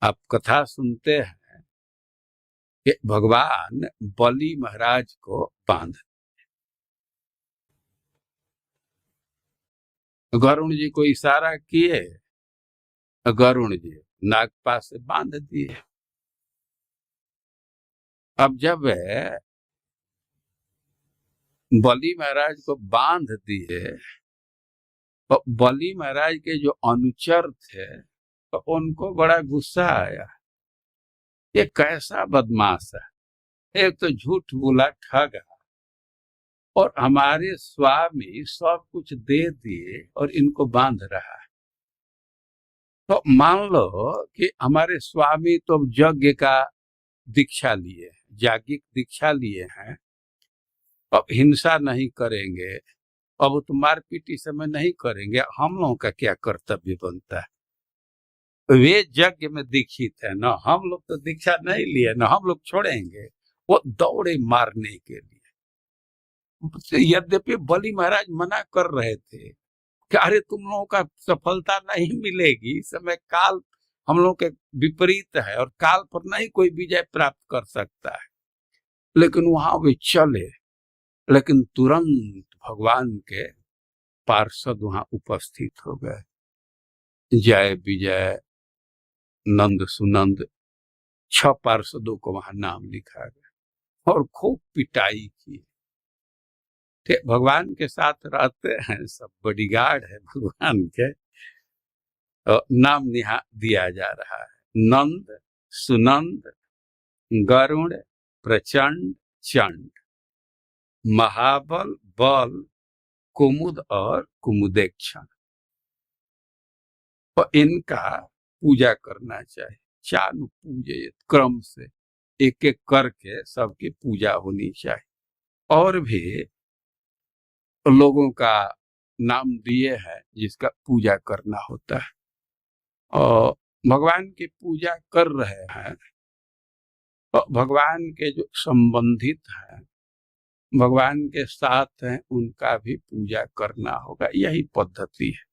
आप कथा सुनते हैं कि भगवान बलि महाराज को बांध, गरुण जी को इशारा किए, गरुण जी नागपाश से बांध दिए। अब जब बलि महाराज को बांध दिए तो बलि महाराज के जो अनुचर थे तो उनको बड़ा गुस्सा आया। ये कैसा बदमाश है, एक तो झूठ बोला, ठगा, और हमारे स्वामी सब कुछ दे दिए और इनको बांध रहा है। तो मान लो कि हमारे स्वामी तो यज्ञ का दीक्षा लिए, याज्ञिक दीक्षा लिए हैं, अब हिंसा नहीं करेंगे, अब तो मारपीट इस समय नहीं करेंगे, हम लोगों का क्या कर्तव्य बनता है? वे यज्ञ में दीक्षित है ना, हम लोग तो दीक्षा नहीं लिए ना, हम लोग छोड़ेंगे? वो दौड़े मारने के लिए। यद्यपि बलि महाराज मना कर रहे थे कि अरे तुम लोगों का सफलता नहीं मिलेगी, इस समय काल हम लोग के विपरीत है और काल पर नहीं कोई विजय प्राप्त कर सकता है, लेकिन वहां वे चले। लेकिन तुरंत भगवान के पार्षद वहां उपस्थित हो गए। जय विजय, नंद सुनंद, 6 पार्षदों को वहां नाम लिखा गया और खूब पिटाई की। भगवान के साथ रहते हैं, सब बॉडीगार्ड है भगवान के। नाम दिया जा रहा है नंद, सुनंद, गरुण, प्रचंड, चंड, महाबल, बल, कुमुद और कुमुदेक्षण। तो इनका पूजा करना चाहिए। चानु पूजे, क्रम से एक एक करके सबकी पूजा होनी चाहिए। और भी लोगों का नाम दिए है जिसका पूजा करना होता है। और भगवान की पूजा कर रहे हैं तो भगवान के जो संबंधित हैं, भगवान के साथ हैं, उनका भी पूजा करना होगा। यही पद्धति है।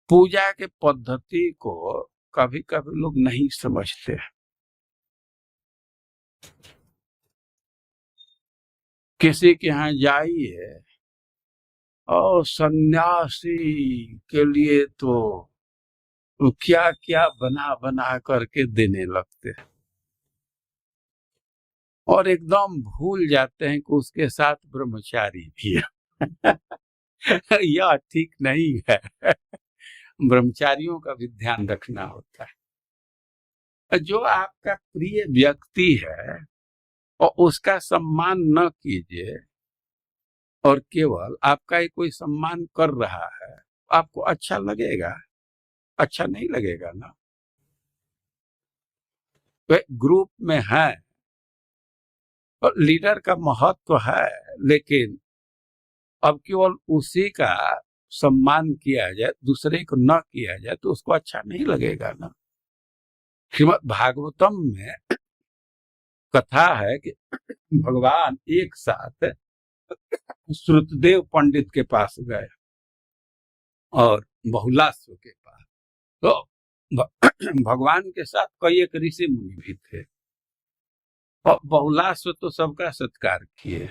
पूजा के पद्धति को कभी कभी लोग नहीं समझते। किसी के यहाँ जाइए और सन्यासी के लिए तो क्या क्या बना बना करके देने लगते हैं और एकदम भूल जाते हैं कि उसके साथ ब्रह्मचारी भी है। यह ठीक नहीं है। ब्रह्मचारियों का भी ध्यान रखना होता है। जो आपका प्रिय व्यक्ति है और उसका सम्मान न कीजिए और केवल आपका ही कोई सम्मान कर रहा है, आपको अच्छा लगेगा? अच्छा नहीं लगेगा ना। वे ग्रुप में है और लीडर का महत्व है, लेकिन अब केवल उसी का सम्मान किया जाए, दूसरे को न किया जाए तो उसको अच्छा नहीं लगेगा ना। श्रीमद् भागवतम में कथा है कि भगवान एक साथ श्रुतदेव पंडित के पास गए और बहुलास्व के पास। तो भगवान के साथ कई एक ऋषि मुनि भी थे और बहुलास्व तो सबका सत्कार किए,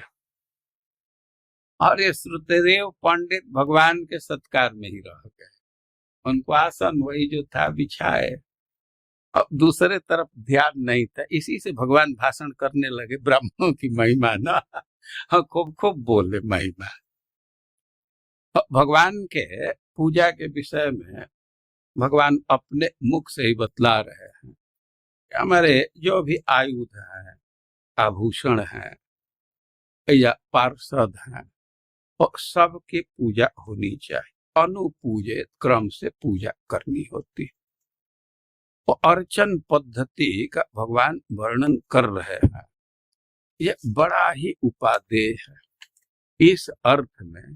और ये श्रुतदेव पंडित भगवान के सत्कार में ही रह गए। उनको आसन वही जो था बिछाए, अब दूसरे तरफ ध्यान नहीं था। इसी से भगवान भाषण करने लगे ब्राह्मणों की महिमा ना, खूब खूब बोले महिमा। भगवान के पूजा के विषय में भगवान अपने मुख से ही बतला रहे हैं। हमारे जो भी आयुध हैं, आभूषण हैं या पार्षद हैं, और सबकी पूजा होनी चाहिए, अनुपूजित क्रम से पूजा करनी होती। और अर्चन पद्धति का भगवान वर्णन कर रहे हैं। यह बड़ा ही उपादेय है इस अर्थ में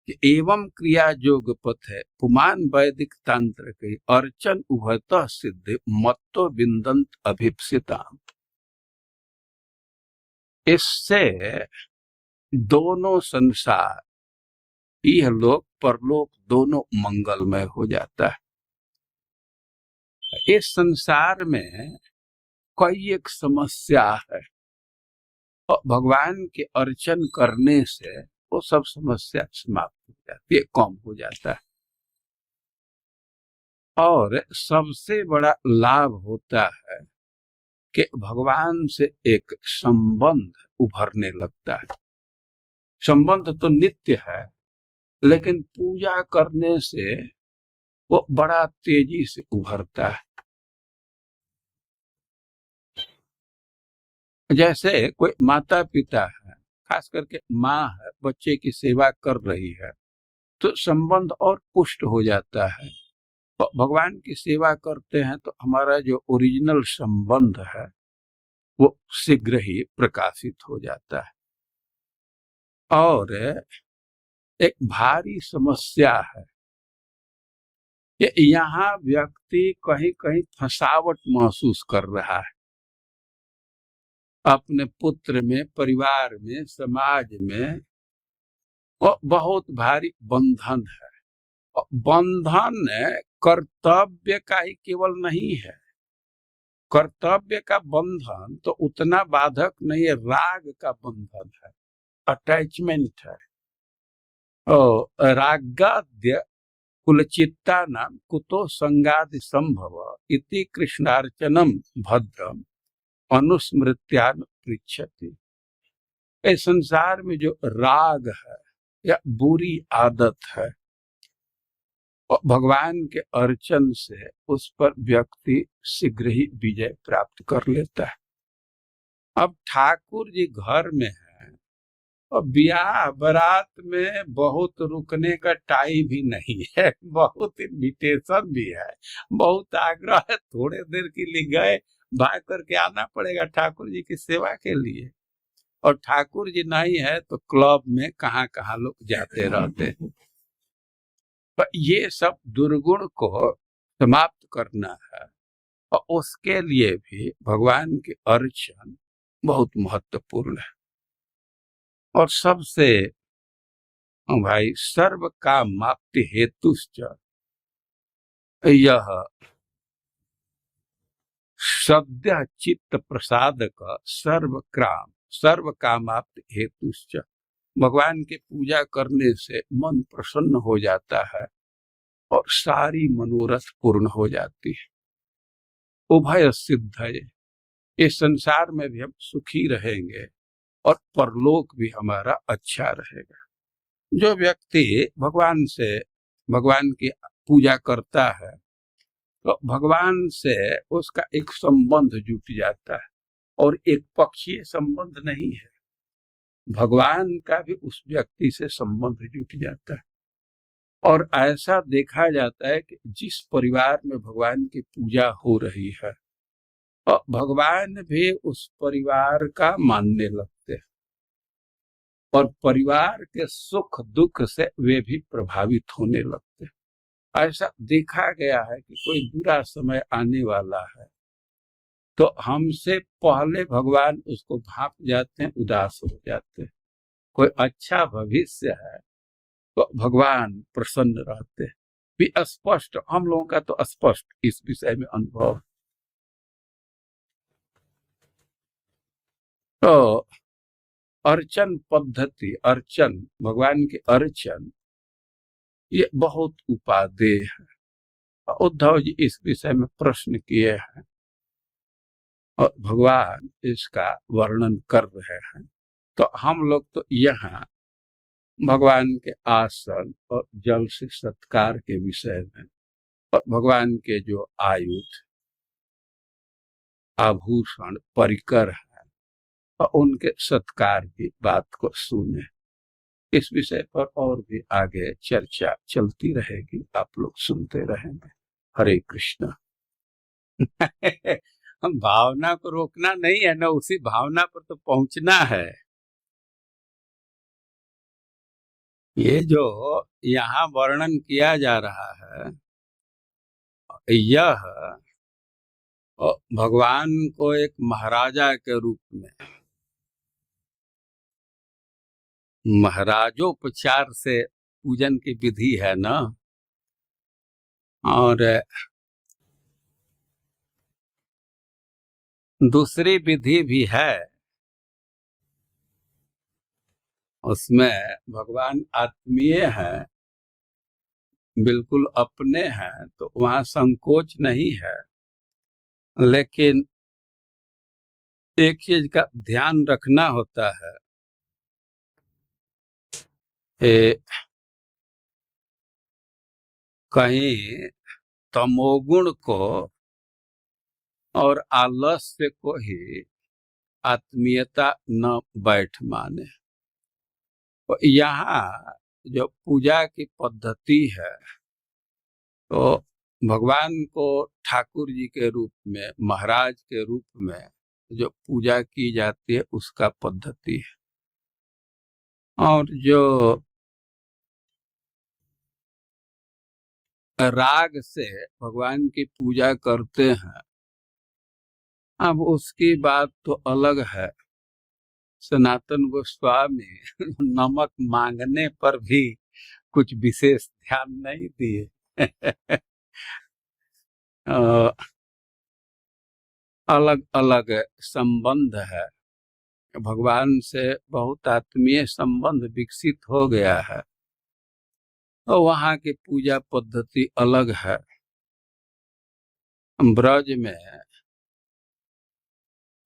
कि एवं क्रिया जोग पथ है पुमान वैदिक तंत्र के अर्चन उभयतः सिद्ध मत्तो बिंदंत अभिप्सिता। इससे दोनों संसार, यह लोक परलोक दोनों मंगलमय हो जाता है। इस संसार में कोई एक समस्या है और भगवान के अर्चन करने से वो सब समस्या समाप्त हो जाती है, कम हो जाता है। और सबसे बड़ा लाभ होता है कि भगवान से एक संबंध उभरने लगता है। संबंध तो नित्य है, लेकिन पूजा करने से वो बड़ा तेजी से उभरता है। जैसे कोई माता पिता है, खास करके माँ है, बच्चे की सेवा कर रही है, तो संबंध और पुष्ट हो जाता है। तो भगवान की सेवा करते हैं तो हमारा जो ओरिजिनल संबंध है वो शीघ्र ही प्रकाशित हो जाता है। और एक भारी समस्या है कि यहाँ व्यक्ति कहीं कहीं फंसावट महसूस कर रहा है, अपने पुत्र में, परिवार में, समाज में। वो बहुत भारी बंधन है। और बंधन कर्तव्य का ही केवल नहीं है, कर्तव्य का बंधन तो उतना बाधक नहीं है, राग का बंधन है, अटैचमेंट है। और रागाद्य कुलचित्ता नाम कुतो संगादि संभव इति कृष्णार्चनम भद्रम अनुस्मृत्यान पृच्छति। इस संसार में जो राग है या बुरी आदत है, और भगवान के अर्चन से उस पर व्यक्ति शीघ्र ही विजय प्राप्त कर लेता है। अब ठाकुर जी घर में है और ब्याह बारात में बहुत रुकने का टाइम भी नहीं है, बहुत इन्विटेशन भी है, बहुत आग्रह है, थोड़े देर के लिए गए, भाग करके आना पड़ेगा ठाकुर जी की सेवा के लिए। और ठाकुर जी नहीं है तो क्लब में कहाँ कहाँ लोग जाते रहते हैं। तो ये सब दुर्गुण को समाप्त करना है, और उसके लिए भी भगवान के अर्चन बहुत महत्वपूर्ण है। और सबसे भाई सर्व कामाप्ति हेतुश्च यह सद्य चित्त प्रसादक सर्व कामाप्ति हेतुश्च। भगवान की पूजा करने से मन प्रसन्न हो जाता है और सारी मनोरथ पूर्ण हो जाती है। उभय सिद्ध है, इस संसार में भी हम सुखी रहेंगे और परलोक भी हमारा अच्छा रहेगा। जो व्यक्ति भगवान की पूजा करता है तो भगवान से उसका एक संबंध जुट जाता है, और एक पक्षीय संबंध नहीं है, भगवान का भी उस व्यक्ति से संबंध जुट जाता है। और ऐसा देखा जाता है कि जिस परिवार में भगवान की पूजा हो रही है और भगवान भी उस परिवार का मानने लगते हैं और परिवार के सुख दुख से वे भी प्रभावित होने लगते हैं। ऐसा देखा गया है कि कोई बुरा समय आने वाला है तो हमसे पहले भगवान उसको भांप जाते हैं, उदास हो जाते हैं। कोई अच्छा भविष्य है तो भगवान प्रसन्न रहते हैं। भी स्पष्ट, हम लोगों का तो स्पष्ट इस विषय में अनुभव। तो अर्चन पद्धति, अर्चन, भगवान के अर्चन, ये बहुत उपादेय है। उद्धव जी इस विषय में प्रश्न किए हैं और भगवान इसका वर्णन कर रहे हैं। तो हम लोग तो यहाँ भगवान के आसन और जल से सत्कार के विषय में और भगवान के जो आयुध, आभूषण, परिकर है और उनके सत्कार की बात को सुने। इस विषय पर और भी आगे चर्चा चलती रहेगी, आप लोग सुनते रहेंगे। हरे कृष्ण। हम भावना को रोकना नहीं है ना, उसी भावना पर तो पहुंचना है। ये जो यहाँ वर्णन किया जा रहा है, यह भगवान को एक महाराजा के रूप में, महाराजोपचार से पूजन की विधि है ना, और दूसरी विधि भी है, उसमें भगवान आत्मीय है, बिल्कुल अपने हैं, तो वहां संकोच नहीं है। लेकिन एक चीज का ध्यान रखना होता है, कहीं तमोगुण को और आलस्य को ही आत्मीयता न बैठ माने। तो यहाँ जो पूजा की पद्धति है, तो भगवान को ठाकुर जी के रूप में, महाराज के रूप में जो पूजा की जाती है उसका पद्धति है। और जो राग से भगवान की पूजा करते हैं, अब उसकी बात तो अलग है। सनातन गोस्वामी नमक मांगने पर भी कुछ विशेष ध्यान नहीं दिए। अलग अलग संबंध है, भगवान से बहुत आत्मीय संबंध विकसित हो गया है, तो वहाँ की पूजा पद्धति अलग है। ब्रज में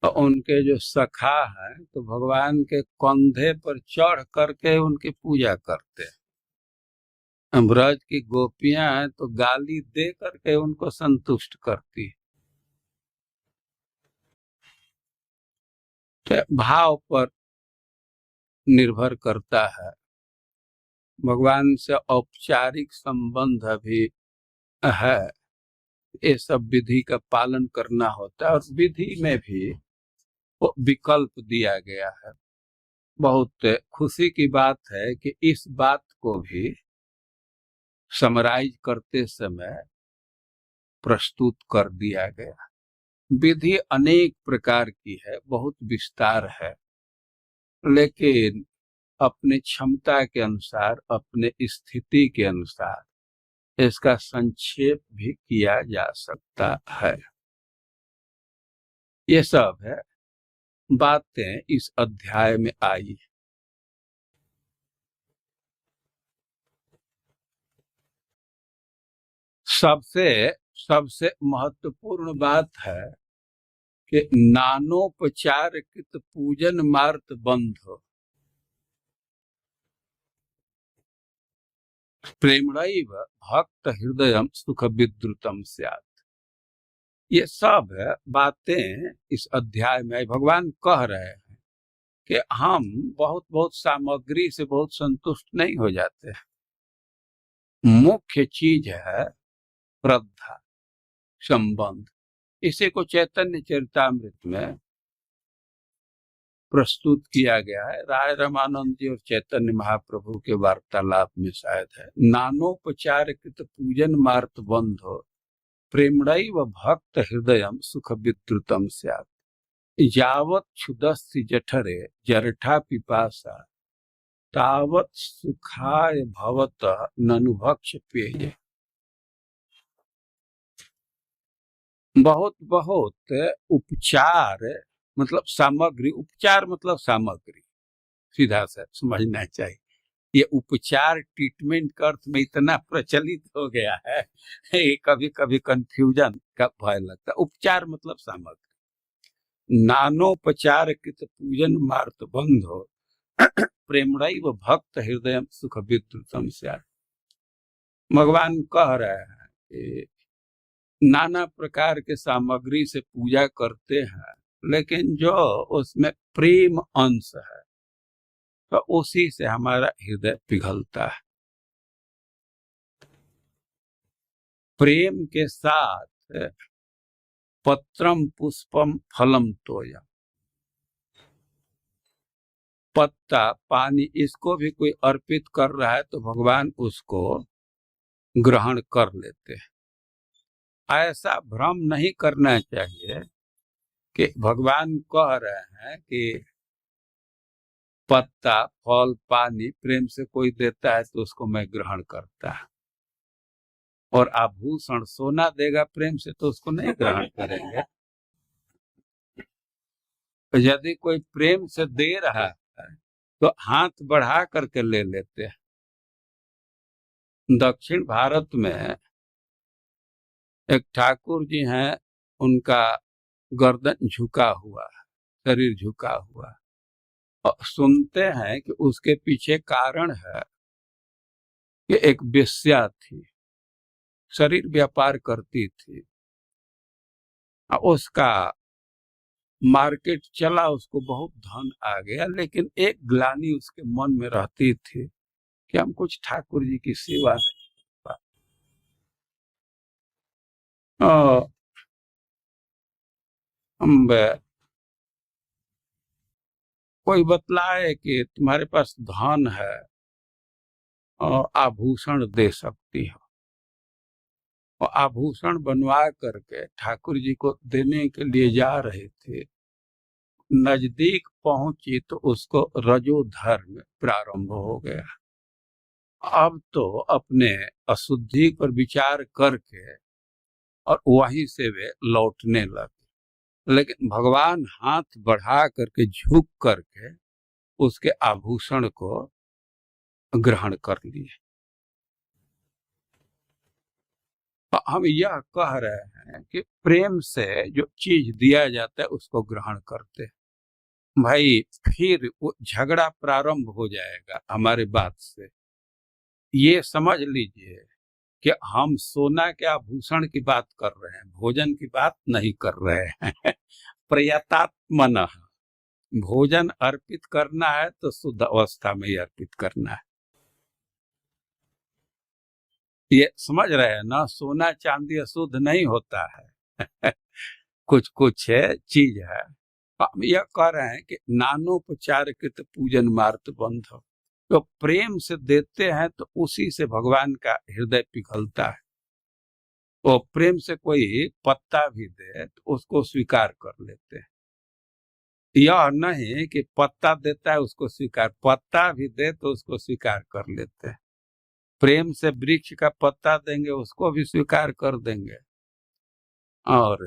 तो उनके जो सखा है, तो भगवान के कंधे पर चढ़ करके उनकी पूजा करते हैं। ब्रज की गोपियां हैं तो गाली दे करके उनको संतुष्ट करती है। तो भाव पर निर्भर करता है। भगवान से औपचारिक संबंध भी है, ये सब विधि का पालन करना होता है। और विधि में भी वो विकल्प दिया गया है। बहुत खुशी की बात है कि इस बात को भी समराइज करते समय प्रस्तुत कर दिया गया। विधि अनेक प्रकार की है, बहुत विस्तार है, लेकिन अपने क्षमता के अनुसार, अपने स्थिति के अनुसार इसका संक्षेप भी किया जा सकता है। ये सब है बातें इस अध्याय में आई। सबसे सबसे महत्वपूर्ण बात है कि नानोपचार कृत पूजन मार्त बंध प्रेमणैव भक्त हृदय सुख विद्रुतम स्यात्। ये सब बातें इस अध्याय में भगवान कह रहे हैं कि हम बहुत बहुत सामग्री से बहुत संतुष्ट नहीं हो जाते। मुख्य चीज है श्रद्धा, संबंध। इसी को चैतन्य चरितामृत में प्रस्तुत किया गया है। राय रामानंद जी और चैतन्य महाप्रभु के वार्तालाप में शायद है। नानोपचार कृत पूजन मार्त बंधो प्रेमणैव भक्त हृदय सुख विद्रुतम स्यात् यावत् क्षुदस्ति जठरे जरठा पिपासा तावत् सुखाय भवत ननुभक्ष पेय। बहुत बहुत उपचार मतलब सामग्री, उपचार मतलब सामग्री, सीधा सा समझना चाहिए। ये उपचार ट्रीटमेंट का अर्थ में इतना प्रचलित हो गया है कभी कभी कंफ्यूजन का भय लगता है। उपचार मतलब सामग्री। नानोपचार कृत पूजन मार्त बंधो प्रेमणैव भक्त हृदय सुख विद्रुतम स्यात्। भगवान कह रहे हैं कि नाना प्रकार के सामग्री से पूजा करते हैं, लेकिन जो उसमें प्रेम अंश है तो उसी से हमारा हृदय पिघलता है। प्रेम के साथ पत्रम पुष्पम फलम तोयम, पत्ता पानी इसको भी कोई अर्पित कर रहा है तो भगवान उसको ग्रहण कर लेते हैं। ऐसा भ्रम नहीं करना चाहिए कि भगवान कह रहे हैं कि पत्ता फल पानी प्रेम से कोई देता है तो उसको मैं ग्रहण करता है, और आभूषण सोना देगा प्रेम से तो उसको नहीं ग्रहण करेंगे। यदि कोई प्रेम से दे रहा है तो हाथ बढ़ा करके ले लेते हैं। दक्षिण भारत में एक ठाकुर जी हैं, उनका गर्दन झुका हुआ है, शरीर झुका हुआ है, और सुनते हैं कि उसके पीछे कारण है कि एक वेश्या थी, शरीर व्यापार करती थी, उसका मार्केट चला, उसको बहुत धन आ गया, लेकिन एक ग्लानि उसके मन में रहती थी कि हम कुछ ठाकुर जी की सेवा नहीं कर पाए। हम कोई बतलाए कि तुम्हारे पास धन है और आभूषण दे सकती हो, और आभूषण बनवा करके ठाकुर जी को देने के लिए जा रहे थे। नजदीक पहुंची तो उसको रजोधर्म प्रारंभ हो गया। अब तो अपने अशुद्धि पर विचार करके और वहीं से वे लौटने लगे, लेकिन भगवान हाथ बढ़ा करके झुक करके उसके आभूषण को ग्रहण कर लिए। हम यह कह रहे हैं कि प्रेम से जो चीज दिया जाता है उसको ग्रहण करते हैं। भाई फिर वो झगड़ा प्रारंभ हो जाएगा हमारे बात से। ये समझ लीजिए कि हम सोना के आभूषण की बात कर रहे हैं, भोजन की बात नहीं कर रहे हैं प्रयतात्मनः भोजन अर्पित करना है तो शुद्ध अवस्था में ही अर्पित करना है। ये समझ रहे हैं ना, सोना चांदी अशुद्ध नहीं होता है कुछ कुछ है चीज है। हम यह कह रहे हैं कि नानोपचार कृत पूजन मार्त बंध, तो प्रेम से देते हैं तो उसी से भगवान का हृदय पिघलता है। वो प्रेम से कोई पत्ता भी दे तो उसको स्वीकार कर लेते हैं। यह नहीं कि पत्ता देता है उसको स्वीकार, पत्ता भी दे तो उसको स्वीकार कर लेते हैं। प्रेम से वृक्ष का पत्ता देंगे उसको भी स्वीकार कर देंगे, और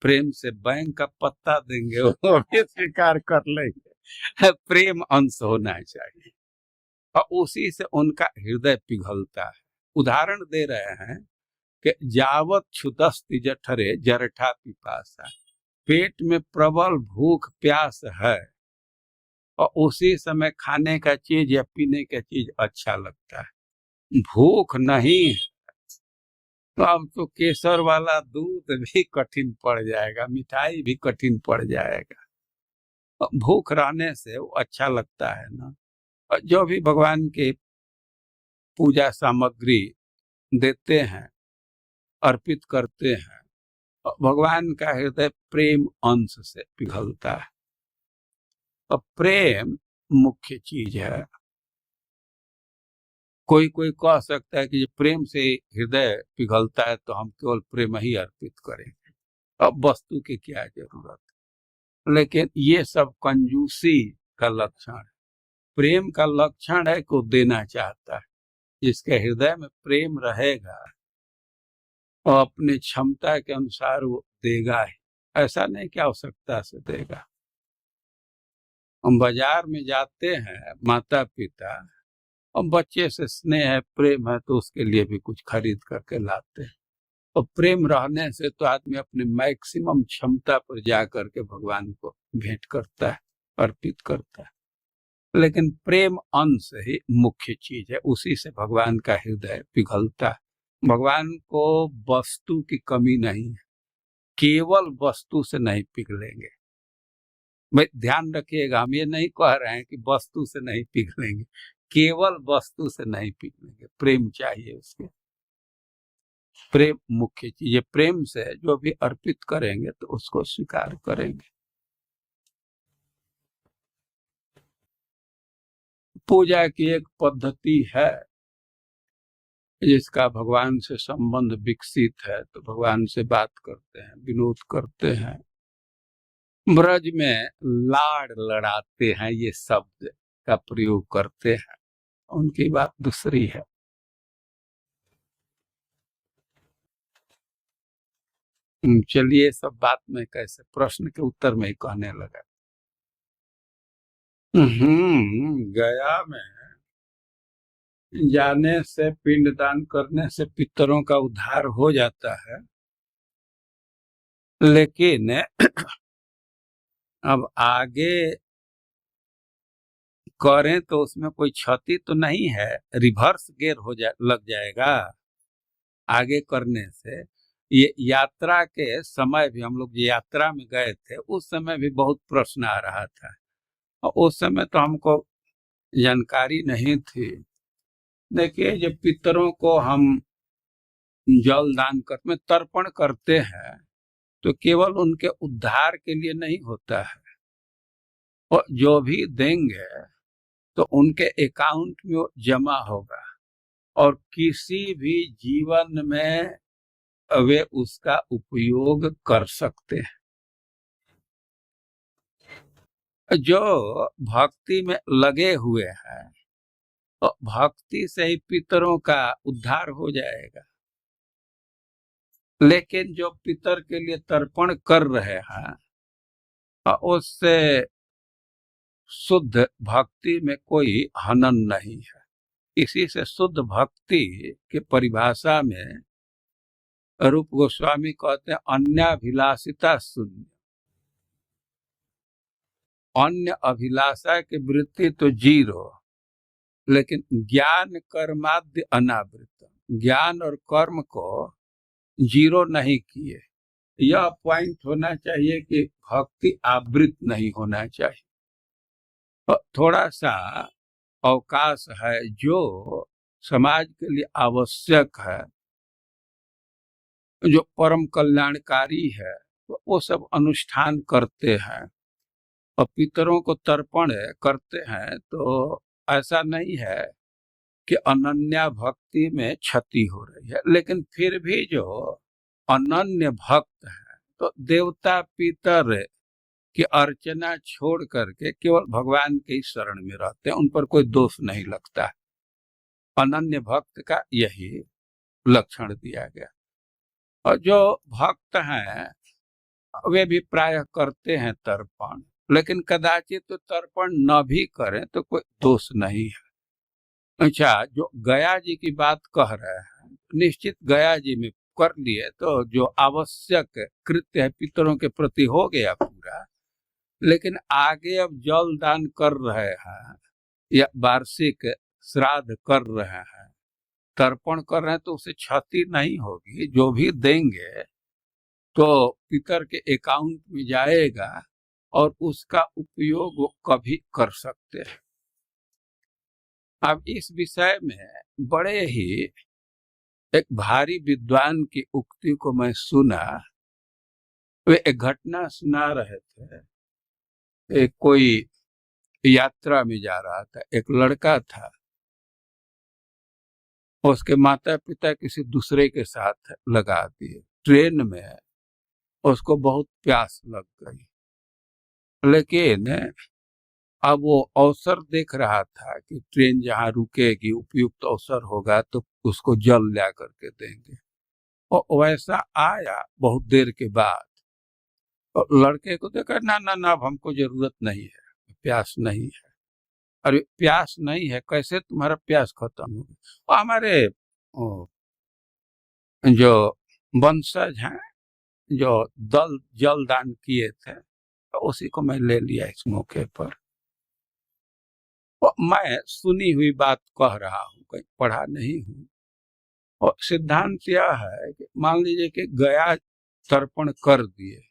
प्रेम से बैंक का पत्ता देंगे वो भी स्वीकार कर लेंगे। प्रेम अंश होना चाहिए, और उसी से उनका हृदय पिघलता है। उदाहरण दे रहे हैं कि जावत क्षुदस्ति जठरे जरठा पिपासा, पेट में प्रबल भूख प्यास है और उसी समय खाने का चीज या पीने का चीज अच्छा लगता है। भूख नहीं है तो अब तो केसर वाला दूध भी कठिन पड़ जाएगा, मिठाई भी कठिन पड़ जाएगा। भूख रहने से वो अच्छा लगता है ना। और जो भी भगवान की पूजा सामग्री देते हैं, अर्पित करते हैं, भगवान का हृदय प्रेम अंश से पिघलता है और प्रेम मुख्य चीज है। कोई कोई कह सकता है कि जब प्रेम से हृदय पिघलता है तो हम केवल प्रेम ही अर्पित करेंगे, अब वस्तु की क्या जरूरत है। लेकिन ये सब कंजूसी का लक्षण है। प्रेम का लक्षण है कि वो देना चाहता है। जिसके हृदय में प्रेम रहेगा और अपनी क्षमता के अनुसार वो देगा ही, ऐसा नहीं कि आवश्यकता से देगा। हम बाजार में जाते हैं, माता पिता और बच्चे से स्नेह है, प्रेम है, तो उसके लिए भी कुछ खरीद करके लाते हैं। और प्रेम रहने से तो आदमी अपने मैक्सिमम क्षमता पर जा करके भगवान को भेंट करता है, अर्पित करता है। लेकिन प्रेम अंश ही मुख्य चीज है, उसी से भगवान का हृदय पिघलता है। भगवान को वस्तु की कमी नहीं है, केवल वस्तु से नहीं पिघलेंगे। भाई ध्यान रखिएगा, हम ये नहीं कह रहे हैं कि वस्तु से नहीं पिघलेंगे, केवल वस्तु से नहीं पिघलेंगे, प्रेम चाहिए उसके। प्रेम मुख्य चीज है, प्रेम से जो भी अर्पित करेंगे तो उसको स्वीकार करेंगे। पूजा की एक पद्धति है जिसका भगवान से संबंध विकसित है, तो भगवान से बात करते हैं, विनोद करते हैं। ब्रज में लाड़ लड़ाते हैं, ये शब्द का प्रयोग करते हैं, उनकी बात दूसरी है। चलिए सब बात में कैसे प्रश्न के उत्तर में ही कहने लगा। गया में जाने से, पिंडदान करने से पितरों का उद्धार हो जाता है, लेकिन अब आगे करें तो उसमें कोई क्षति तो नहीं है, रिवर्स गियर लग जाएगा आगे करने से। ये यात्रा के समय भी, हम लोग यात्रा में गए थे उस समय भी बहुत प्रश्न आ रहा था, और उस समय तो हमको जानकारी नहीं थी। देखिए जब पितरों को हम जल दान में तर्पण करते हैं तो केवल उनके उद्धार के लिए नहीं होता है, और जो भी देंगे तो उनके अकाउंट में जमा होगा, और किसी भी जीवन में वे उसका उपयोग कर सकते हैं। जो भक्ति में लगे हुए हैं तो भक्ति से ही पितरों का उद्धार हो जाएगा। लेकिन जो पितर के लिए तर्पण कर रहे हैं उससे शुद्ध भक्ति में कोई हनन नहीं है। इसी से शुद्ध भक्ति के परिभाषा में रूप गोस्वामी कहते हैं अन्याभिलाषिता शून्य। अन्य अभिलाषा की वृत्ति तो जीरो, लेकिन ज्ञान कर्माद्य अनावृत, ज्ञान और कर्म को जीरो नहीं किए। यह पॉइंट होना चाहिए कि भक्ति आवृत नहीं होना चाहिए। थोड़ा सा अवकाश है जो समाज के लिए आवश्यक है, जो परम कल्याणकारी है, तो वो सब अनुष्ठान करते हैं और पितरों को तर्पण करते हैं। तो ऐसा नहीं है कि अनन्या भक्ति में क्षति हो रही है, लेकिन फिर भी जो अनन्य भक्त है तो देवता पितर की अर्चना छोड़ करके केवल भगवान के शरण में रहते हैं, उन पर कोई दोष नहीं लगता है। अनन्य भक्त का यही लक्षण दिया गया। और जो भक्त हैं वे भी प्रायः करते हैं तर्पण, लेकिन कदाचित तो तर्पण न भी करें तो कोई दोष नहीं है। अच्छा, जो गया जी की बात कह रहे हैं, निश्चित गया जी में कर लिए तो जो आवश्यक कृत्य है पितरों के प्रति हो गया पूरा। लेकिन आगे अब जल दान कर रहे हैं या वार्षिक श्राद्ध कर रहे हैं, तर्पण कर रहे हैं, तो उसे क्षति नहीं होगी। जो भी देंगे तो पितर के अकाउंट में जाएगा और उसका उपयोग वो कभी कर सकते हैं। अब इस विषय में बड़े ही एक भारी विद्वान की उक्ति को मैं सुना वे एक घटना सुना रहे थे। एक कोई यात्रा में जा रहा था, एक लड़का था, उसके माता पिता किसी दूसरे के साथ लगा दिए। ट्रेन में उसको बहुत प्यास लग गई, लेकिन अब वो अवसर देख रहा था कि ट्रेन जहाँ रुकेगी उपयुक्त अवसर होगा तो उसको जल ला करके देंगे। और वैसा आया बहुत देर के बाद, और लड़के को देखा, ना ना ना, अब हमको जरूरत नहीं है, प्यास नहीं है। अरे प्यास नहीं है कैसे तुम्हारा प्यास खत्म हो गया? और हमारे जो वंशज हैं, जो जल दान किए थे, तो उसी को मैं ले लिया इस मौके पर। और मैं सुनी हुई बात कह रहा हूँ, कहीं पढ़ा नहीं हूँ। और सिद्धांत यह है कि मान लीजिए कि गया तर्पण कर दिए,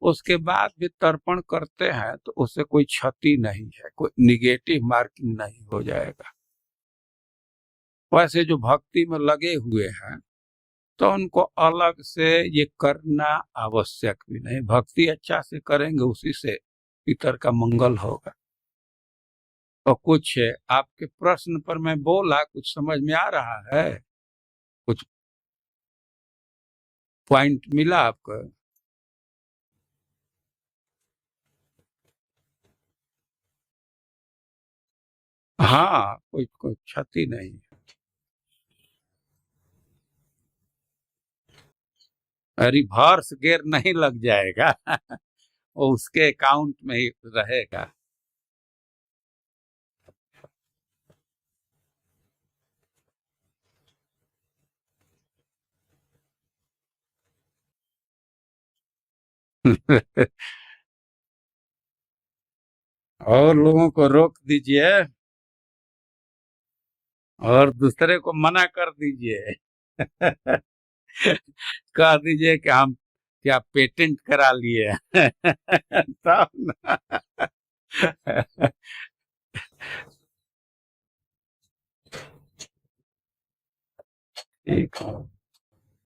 उसके बाद भी तर्पण करते हैं तो उससे कोई क्षति नहीं है, कोई निगेटिव मार्किंग नहीं हो जाएगा। वैसे जो भक्ति में लगे हुए हैं तो उनको अलग से ये करना आवश्यक भी नहीं। भक्ति अच्छा से करेंगे, उसी से पितर का मंगल होगा। और कुछ आपके प्रश्न पर मैं बोला, कुछ समझ में आ रहा है? कुछ पॉइंट मिला आपको? हाँ, कोई कोई क्षति नहीं। रिवर्स गियर नहीं लग जाएगा। वो उसके अकाउंट में ही रहेगा। और लोगों को रोक दीजिए और दूसरे को मना कर दीजिए। कह दीजिए कि हम क्या पेटेंट करा लिए हैं। तब ना। ठीक है।